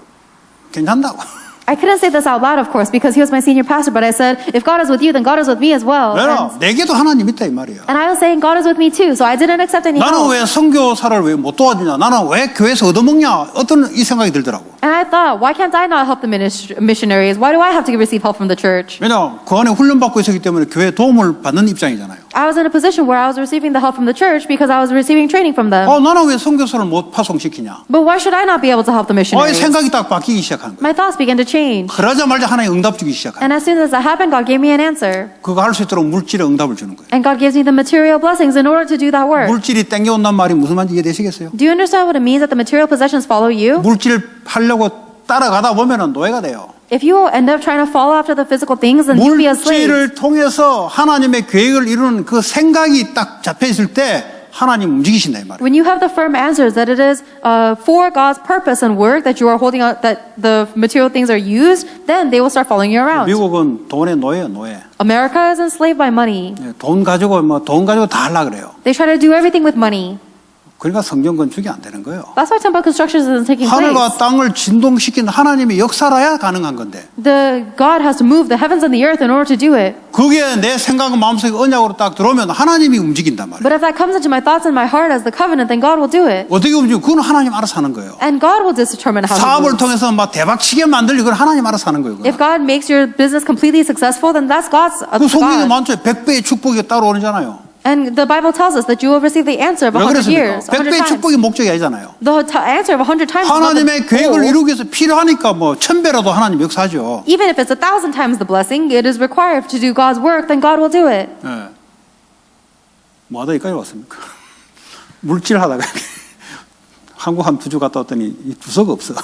괜찮다고. I couldn't say this out loud, of course, because he was my senior pastor, but I said, if God is with you, then God is with me as well. 왜냐 내게도 하나님 있다 이 말이야. And I was saying, God is with me too, so I didn't accept any 나는 help. 왜 선교사를 왜 못 도와주냐? 나는 왜 교회에서 얻어먹냐? 어떤 이 생각이 들더라고. And I thought, why can't I not help the missionaries? Why do I have to receive help from the church? 왜냐 그 안에 훈련받고 있었기 때문에 교회 도움을 받는 입장이잖아요. I was in a position where I was receiving the help from the church because I was receiving training from them. 나는 왜 선교사를 못 파송시키냐? But why should I not be able to help the missionaries? 생각이 딱 바뀌기 시작한 거예요. My thoughts began to change. 그러자마자 하나님 응답 주기 시작한 거예요. And as soon as that happened, God gave me an answer. 그거 할 수 있도록 물질의 응답을 주는 거예요. And God gives me the material blessings in order to do that work. 물질이 땡겨온단 말이 무슨 말인지 이해되시겠어요? Do you understand what it means that the material possessions follow you? 물질 하려고 따라가다 보면은 노예가 돼요. If you end up trying to follow after the physical things, then you'll be a slave. 물질을 통해서 하나님의 계획을 이루는 그 생각이 딱 잡혀 있을 때 하나님 움직이신다 이 말이에요. When you have the firm answers that it is for God's purpose and work that you are holding on, that the material things are used, then they will start following you around. 미국은 돈의 노예예요, 노예. America is enslaved by money. 돈 가지고 다 하려 그래요. They try to do everything with money. 그러니까 성전 건축이 안 되는 거예요. That's why temple construction isn't taking 하늘과 place. 땅을 진동시킨 하나님의 역사라야 가능한 건데 God has to move the heavens and the earth in order to do it. 그게 내 생각과 마음속에 언약으로 딱 들어오면 하나님이 움직인단 말이에요. But if that comes into my thoughts and my heart as the covenant, then God will do it. 어떻게 움직이고 그건 하나님 알아서 하는 거예요. And God will determine how to 사업을 move. 통해서 막 대박치게 만들리 그건 하나님 알아서 하는 거예요. If God makes your business completely successful, then that's God's 그 성경에 God. 많죠. 100배의 축복이 따라오잖아요. And the Bible tells us that you will receive the answer of 왜 100 그랬습니까? years, 100 100배의 times. 축복이 목적이 아니잖아요. The answer of 100 times is not 하나님의 the 계획을 goal. 이루기 위해서 필요하니까 뭐 1000배라도 하나님 역사하죠. Even if it's 1,000 times the blessing, it is required to do God's work, then God will do it. 예. 뭐 하다 여기까지 왔습니까? 물질 하다가 한국 한 2주 갔다 왔더니 이 두서가 없어.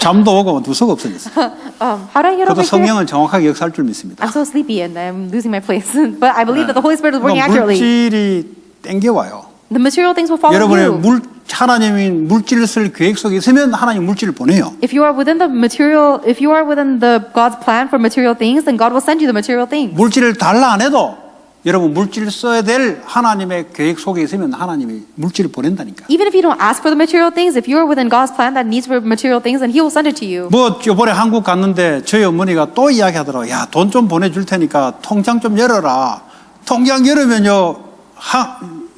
잠도 오고 두서가 없어졌어. How did I get 그것도 over here? 성령은 정확하게 역사할 줄 믿습니다. I'm so sleepy and I'm losing my place. But I believe that the Holy Spirit is working 그러니까 accurately. 물질이 땡겨와요. The material things will follow 여러분의 you. 하나님이 물질을 쓸 계획 속에 있으면 하나님 물질을 보내요. If you are within the God's plan for material things, then God will send you the material things. 물질을 달라 안 해도 여러분 물질을 써야 될 하나님의 계획 속에 있으면 하나님이 물질을 보낸다니까. Even if you don't ask for the material things, if you are within God's plan that needs for material things, then He will send it to you. 뭐 이번에 한국 갔는데 저희 어머니가 또 이야기하더라고요. 야, 돈 좀 보내줄 테니까 통장 좀 열어라. 통장 열으면요,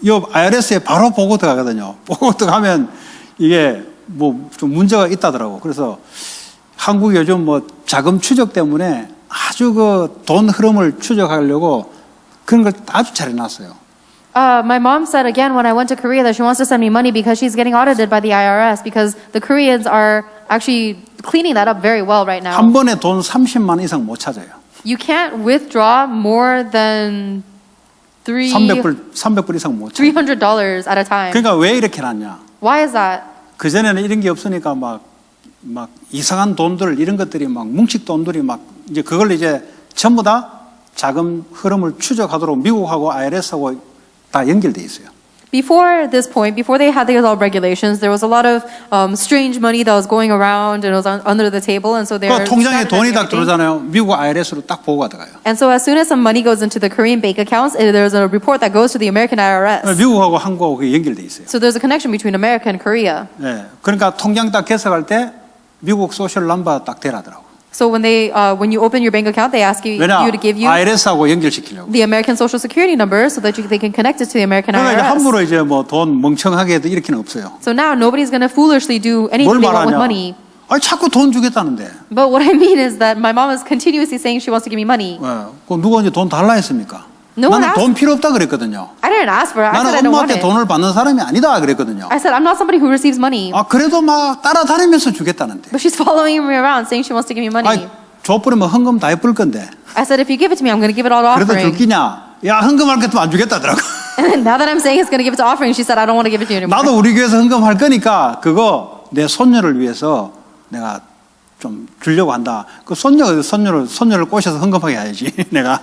요 IRS에 바로 보고 들어가거든요. 보고 들어가면 이게 뭐 좀 문제가 있다더라고. 그래서 한국이 요즘 뭐 자금 추적 때문에 아주 그 돈 흐름을 추적하려고 그런 걸 아주 잘 해놨어요. My mom said again when I went to Korea that she wants to send me money because she's getting audited by the IRS because the Koreans are actually cleaning that up very well right now. 한 번에 돈 30만 원 이상 못 찾아요. You can't withdraw more than 300불 이상 못 찾아요. $300 at a time. 그러니까 왜 이렇게 해놨냐. Why is that? 그전에는 이런 게 없으니까 막 이상한 돈들 이런 것들이 막 뭉칫 돈들이 막 이제 그걸 이제 전부 다 자금 흐름을 추적하도록 미국하고 IRS하고 다 연결돼 있어요. Before this point, before they had these all regulations, there was a lot of strange money that was going around and it was under the table, and so they 그 were 통장에 돈이 딱 standardizing everything. 들어오잖아요. 미국 IRS로 딱 보고가 들어가요. And so as soon as some money goes into the Korean bank accounts, there's a report that goes to the American IRS. 미국하고 한국하고 그게 연결돼 있어요. So there's a connection between America and Korea. 네. 그러니까 통장 딱 개설할 때 미국 소셜 넘버 딱 대라더라고. So when you open your bank account, they ask you 왜냐 to give you IRS하고 연결시키려고. the American Social Security number so that they can connect it to the American 그러니까 이제 IRS. 함부로 이제 뭐 돈 멍청하게 해도 이렇게는 없어요. So now nobody's going to foolishly do anything 뭘 they want with 말하냐? money. 아니 자꾸 돈 주겠다는데. But what I mean is that my mom is continuously saying she wants to give me money. 네. 그 누가 이제 돈 달라 했습니까? No one 나는 돈 필요 없다 그랬거든요. I didn't ask for it. I said I 나는 don't want 엄마한테 it. 돈을 받는 사람이 아니다 그랬거든요. I said I'm not somebody who receives money. 아 그래도 막 따라다니면서 주겠다는데. But she's following me around saying she wants to give me money. 아니 줘버리면 헌금 다 해볼 건데. I said if you give it to me, I'm going to give it all to 그래도 줄 offering. 끼냐? 야 헌금할 것도 안 주겠다더라고. And now that I'm saying it's going to give it to offering, she said I don't want to give it to you anymore. 나도 우리 교회에서 헌금할 거니까 그거 내 손녀를 위해서 내가 좀 주려고 한다. 그 손녀를 꼬셔서 헌금하게 해야지 내가.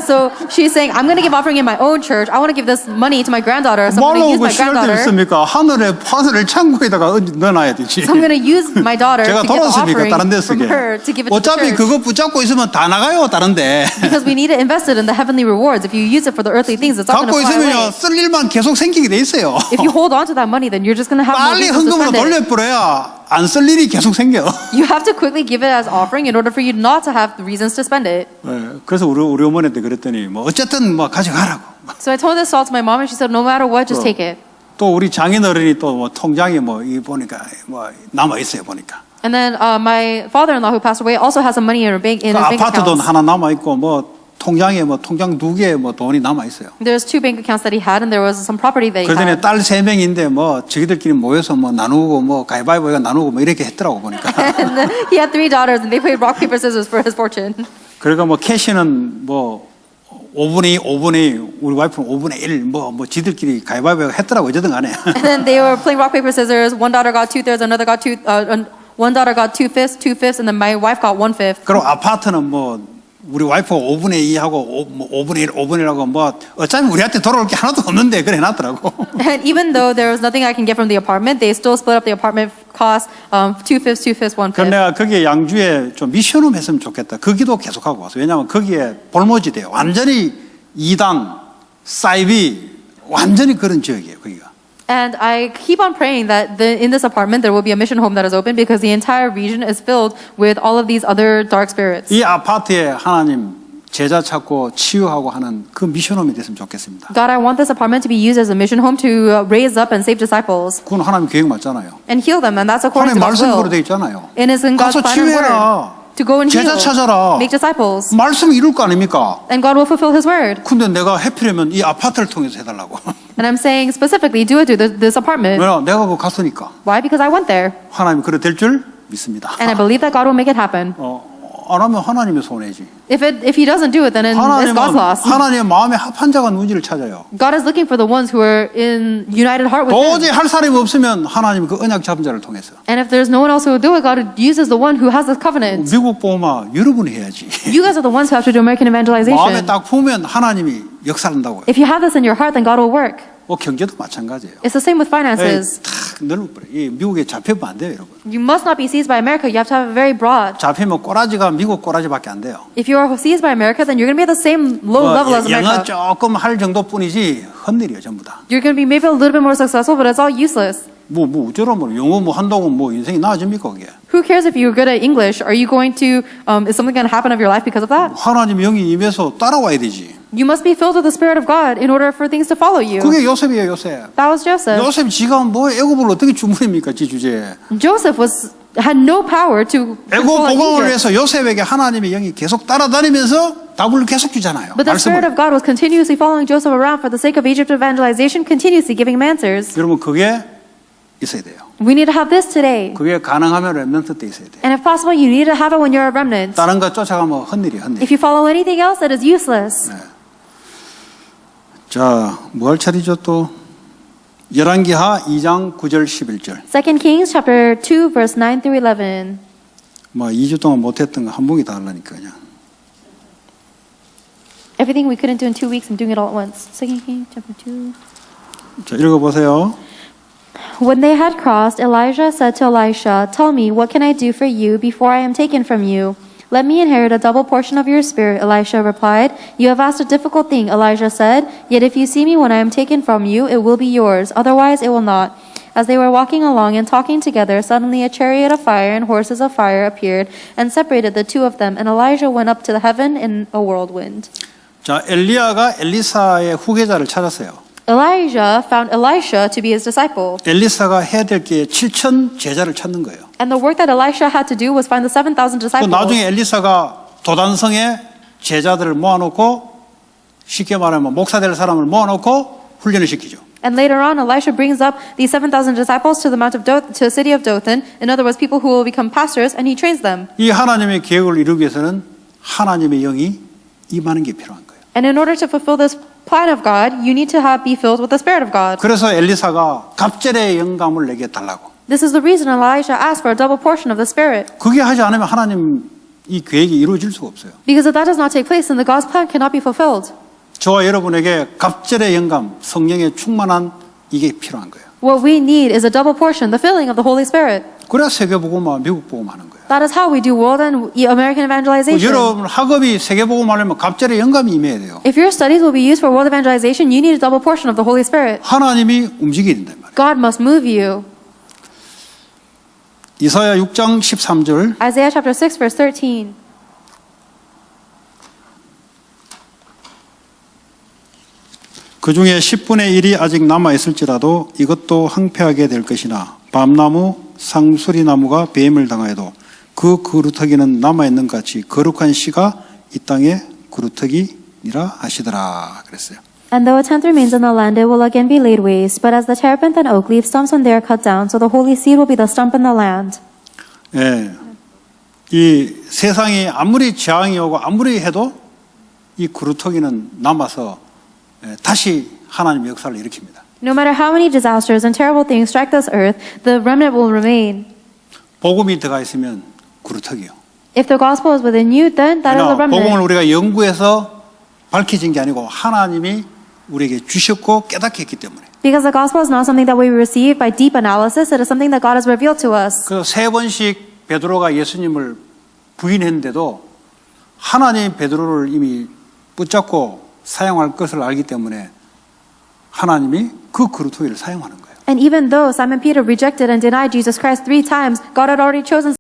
So she's saying I'm going to give offering in my own church. I want to give this money to my granddaughter. So I'm 말로 going to use 그 my 시간 때 granddaughter. 있습니까? 하늘을 창고에다가 넣어놔야 되지. So I'm going to use my daughter 제가 to get the 돌았으니까 offering 다른 데 from 쓰게. her to give it to the 어차피 church. 그거 붙잡고 있으면 다 나가요 다른데. Because we need to invest it in the heavenly rewards. If you use it for the earthly things, it's not going 갖고 to fly away. 있으면요 쓸 일만 계속 생기게 돼 있어요. If you hold on to that money, then you're just going to have more 빨리 reasons to 헌금으로 spend it. 돌려버려야 안 쓸 일이 계속 생겨. You have to quickly give it as offering in order for you not to have the reasons to spend it. 네, 그래서 우리 어머니한테 그랬더니 뭐 어쨌든 뭐 가져가라고. So I told this all to my mom, and she said, no matter what, just take it. 또 우리 장인어른이 또 뭐 통장에 뭐 이 보니까 뭐 남아 있어요 보니까. And then my father-in-law, who passed away, also has some money in her bank 그 bank 아파트 돈 accounts. 하나 남아 있고 뭐 통장에 뭐 통장 2개 뭐 돈이 남아 있어요. There's 2 bank accounts that he had, and there was some property that he 그러더니 had. 딸 3명인데 뭐 저희들끼리 모여서 뭐 나누고 뭐 가위바위보가 나누고 뭐 이렇게 했더라고 보니까. And then he had 3 daughters, and they played rock paper scissors for his fortune. 그러니까 뭐 캐시는 뭐 5분의 2, 우리 와이프는 5분의 1, 뭐 지들끼리 가위바위보 했더라고 어쨌든 간에. And then they were playing rock paper scissors. One daughter got 2/3, another got one daughter got 2/5, and then my wife got 1/5. 그리고 아파트는 뭐 우리 와이프가 5분의 2하고 5분의 1, 5분의 1하고 뭐 어차피 우리한테 돌아올 게 하나도 없는데 그래 해놨더라고. And even though there was nothing I can get from the apartment, they still split up the apartment cost 2/5, 2/5, 1/5. 그럼 내가 거기에 양주에 좀 미션홈 했으면 좋겠다. 그 기도 계속하고 왔어. 왜냐하면 거기에 볼모지 돼요. 완전히 이단, 사이비 완전히 그런 지역이에요. 거기가. And I keep on praying that in this apartment there will be a mission home that is open because the entire region is filled with all of these other dark spirits. 이 아파트에 하나님 제자 찾고 치유하고 하는 그 미션홈이 됐으면 좋겠습니다. God, I want this apartment to be used as a mission home to raise up and save disciples 그건 하나님 계획 맞잖아요. and heal them, and that's according 하나님 to God's 말씀으로 will. 돼 있잖아요. It is in God's 가서 plan and word 치유해라. to go and heal, 제자 찾아라. make disciples, 말씀 이룰 거 아닙니까? and God will fulfill His word. 근데 내가 해피려면 이 아파트를 통해서 해달라고. And I'm saying specifically, do it to this apartment. 왜냐? 내가 그거 갔으니까. Why? Because I went there, 하나님 그래 될 줄 믿습니다. and I believe that God will make it happen. 안 하면 하나님의 손해지. If He doesn't do it, then it's God's loss. 하나님의 마음에 합한 자가 누군지를 찾아요. God is looking for the ones who are in united heart with 도저히 Him. 할 사람이 없으면 하나님 그 언약 잡은 자를 통해서. And if there's no one else who will do it, God uses the one who has this covenant. 미국 보험아 여러분이 해야지. You guys are the ones who have to do American 마음에 evangelization. 딱 품으면 하나님이 역사한다고요. If you have this in your heart, then God will work. 경제도 마찬가지예요. It's the same with finances. 탁 넓어버려. 이 미국에 잡히면 안 돼요, 여러분. You must not be seized by America. You have to have it very broad. 잡히면 꼬라지가 미국 꼬라지밖에 안 돼요. If you are seized by America, then you're going to be at the same low level as 영어 America. 조금 할 정도뿐이지 헛일이에요, 전부 다. You're going to be maybe a little bit more successful, but it's all useless. 뭐 어쩌라면 영어 한다고 인생이 나아집니까, 그게? Who cares if you're good at English? Are you going to, is something going to happen of your life because of that? 하나님 영이 임해서 따라와야 되지. You must be filled with the Spirit of God in order for things to follow you. 그게 요셉이에요, 요셉. That was Joseph. 요셉 지가 뭐 애굽을 어떻게 주문입니까, 지 주제에. Joseph had no power to 애굽 control 복음을 Egypt. 위해서 요셉에게 하나님의 영이 계속 따라다니면서 답을 계속 주잖아요. But the Spirit of God was continuously following Joseph around for the sake of Egypt evangelization, continuously giving him answers. 여러분 그게 있어야 돼요. We need to have this today. 그게 가능하면 렘넌트 때 있어야 돼요. And if possible, you need to have it when you're a remnant. 다른 거 쫓아가면 헛일이 헛일. If you follow anything else, it is useless. 자, 뭐 할 차리죠 또? 열왕기하 2장 9절 11절. 2 Kings chapter 2 verse 9 through 11. 뭐 2주 동안 못했던 거 한 봉이 다 하려니까 그냥. Everything we couldn't do in 2 weeks, I'm doing it all at once. 2 Kings chapter 2. 자, 읽어보세요. When they had crossed, Elijah said to Elisha, "Tell me, what can I do for you before I am taken from you?" "Let me inherit a double portion of your spirit," Elisha replied. "You have asked a difficult thing," Elijah said. "Yet if you see me when I am taken from you, it will be yours. Otherwise, it will not." As they were walking along and talking together, suddenly a chariot of fire and horses of fire appeared and separated the two of them, and Elijah went up to the heaven in a whirlwind. 자, 엘리야가 엘리사의 후계자를 찾았어요. Elijah found Elisha to be his disciple. 엘리사가 해야 될 게 7천 제자를 찾는 거예요. And the work that Elisha had to do was find the 7,000 또 disciples. 나중에 엘리사가 도단성에 제자들을 모아놓고 쉽게 말하면 목사 될 사람을 모아놓고 훈련을 시키죠. And later on, Elisha brings up these 7,000 disciples to the Mount of to the city of Dothan. In other words, people who will become pastors, and he trains them. 이 하나님의 계획을 이루기 위해서는 하나님의 영이 임하는 게 필요한 거예요. And in order to fulfill this plan of God, you need to be filled with the Spirit of God. 그래서 엘리사가 갑절의 영감을 내게 달라고. This is the reason Elisha asked for a double portion of the Spirit. 그게 하지 않으면 하나님 이 계획이 이루어질 수가 없어요. Because if that does not take place, then the God's plan cannot be fulfilled. 저와 여러분에게 갑절의 영감, 성령의 충만한 이게 필요한 거예요. What we need is a double portion, the filling of the Holy Spirit. 그래야 세계복음과 미국복음 하는 거예요. That is how we do world and American evangelization. 여러분 학업이 세계복음 하려면 갑절의 영감이 임해야 돼요. If your studies will be used for world evangelization, you need a double portion of the Holy Spirit. 하나님이 움직여야 된단 말이에요. God must move you. 이사야 6장 13절. Isaiah chapter 6 verse 13. 그 중에 10분의 1이 아직 남아있을지라도 이것도 항폐하게 될 것이나 밤나무, 상수리나무가 뱀을 당하여도 그 그루터기는 남아있는 같이 거룩한 씨가 이 땅에 그루터기니라 하시더라 그랬어요. And though a tenth remains in the land, it will again be laid waste. But as the terebinth and oak leave stumps when they are cut down, so the holy seed will be the stump in the land. 예, 이 세상이 아무리 재앙이 오고 아무리 해도 이 그루터기는 남아서 다시 하나님의 역사를 일으킵니다. No matter how many disasters and terrible things strike this earth, the remnant will remain. 복음이 들어가 있으면 그루터기요. If the gospel is within you, then that is the 복음을 remnant. 우리가 연구해서 밝혀진 게 아니고 하나님이 우리에게 주셨고 깨닫게 했기 때문에. Because the gospel is not something that we receive by deep analysis, it is something that God has revealed to us. 그 세 번씩 베드로가 예수님을 부인했는데도 하나님 베드로를 이미 붙잡고 사용할 것을 알기 때문에 하나님이 그 그루터기를 사용하는 거예요. And even though Simon Peter rejected and denied Jesus Christ 3 times, God had already chosen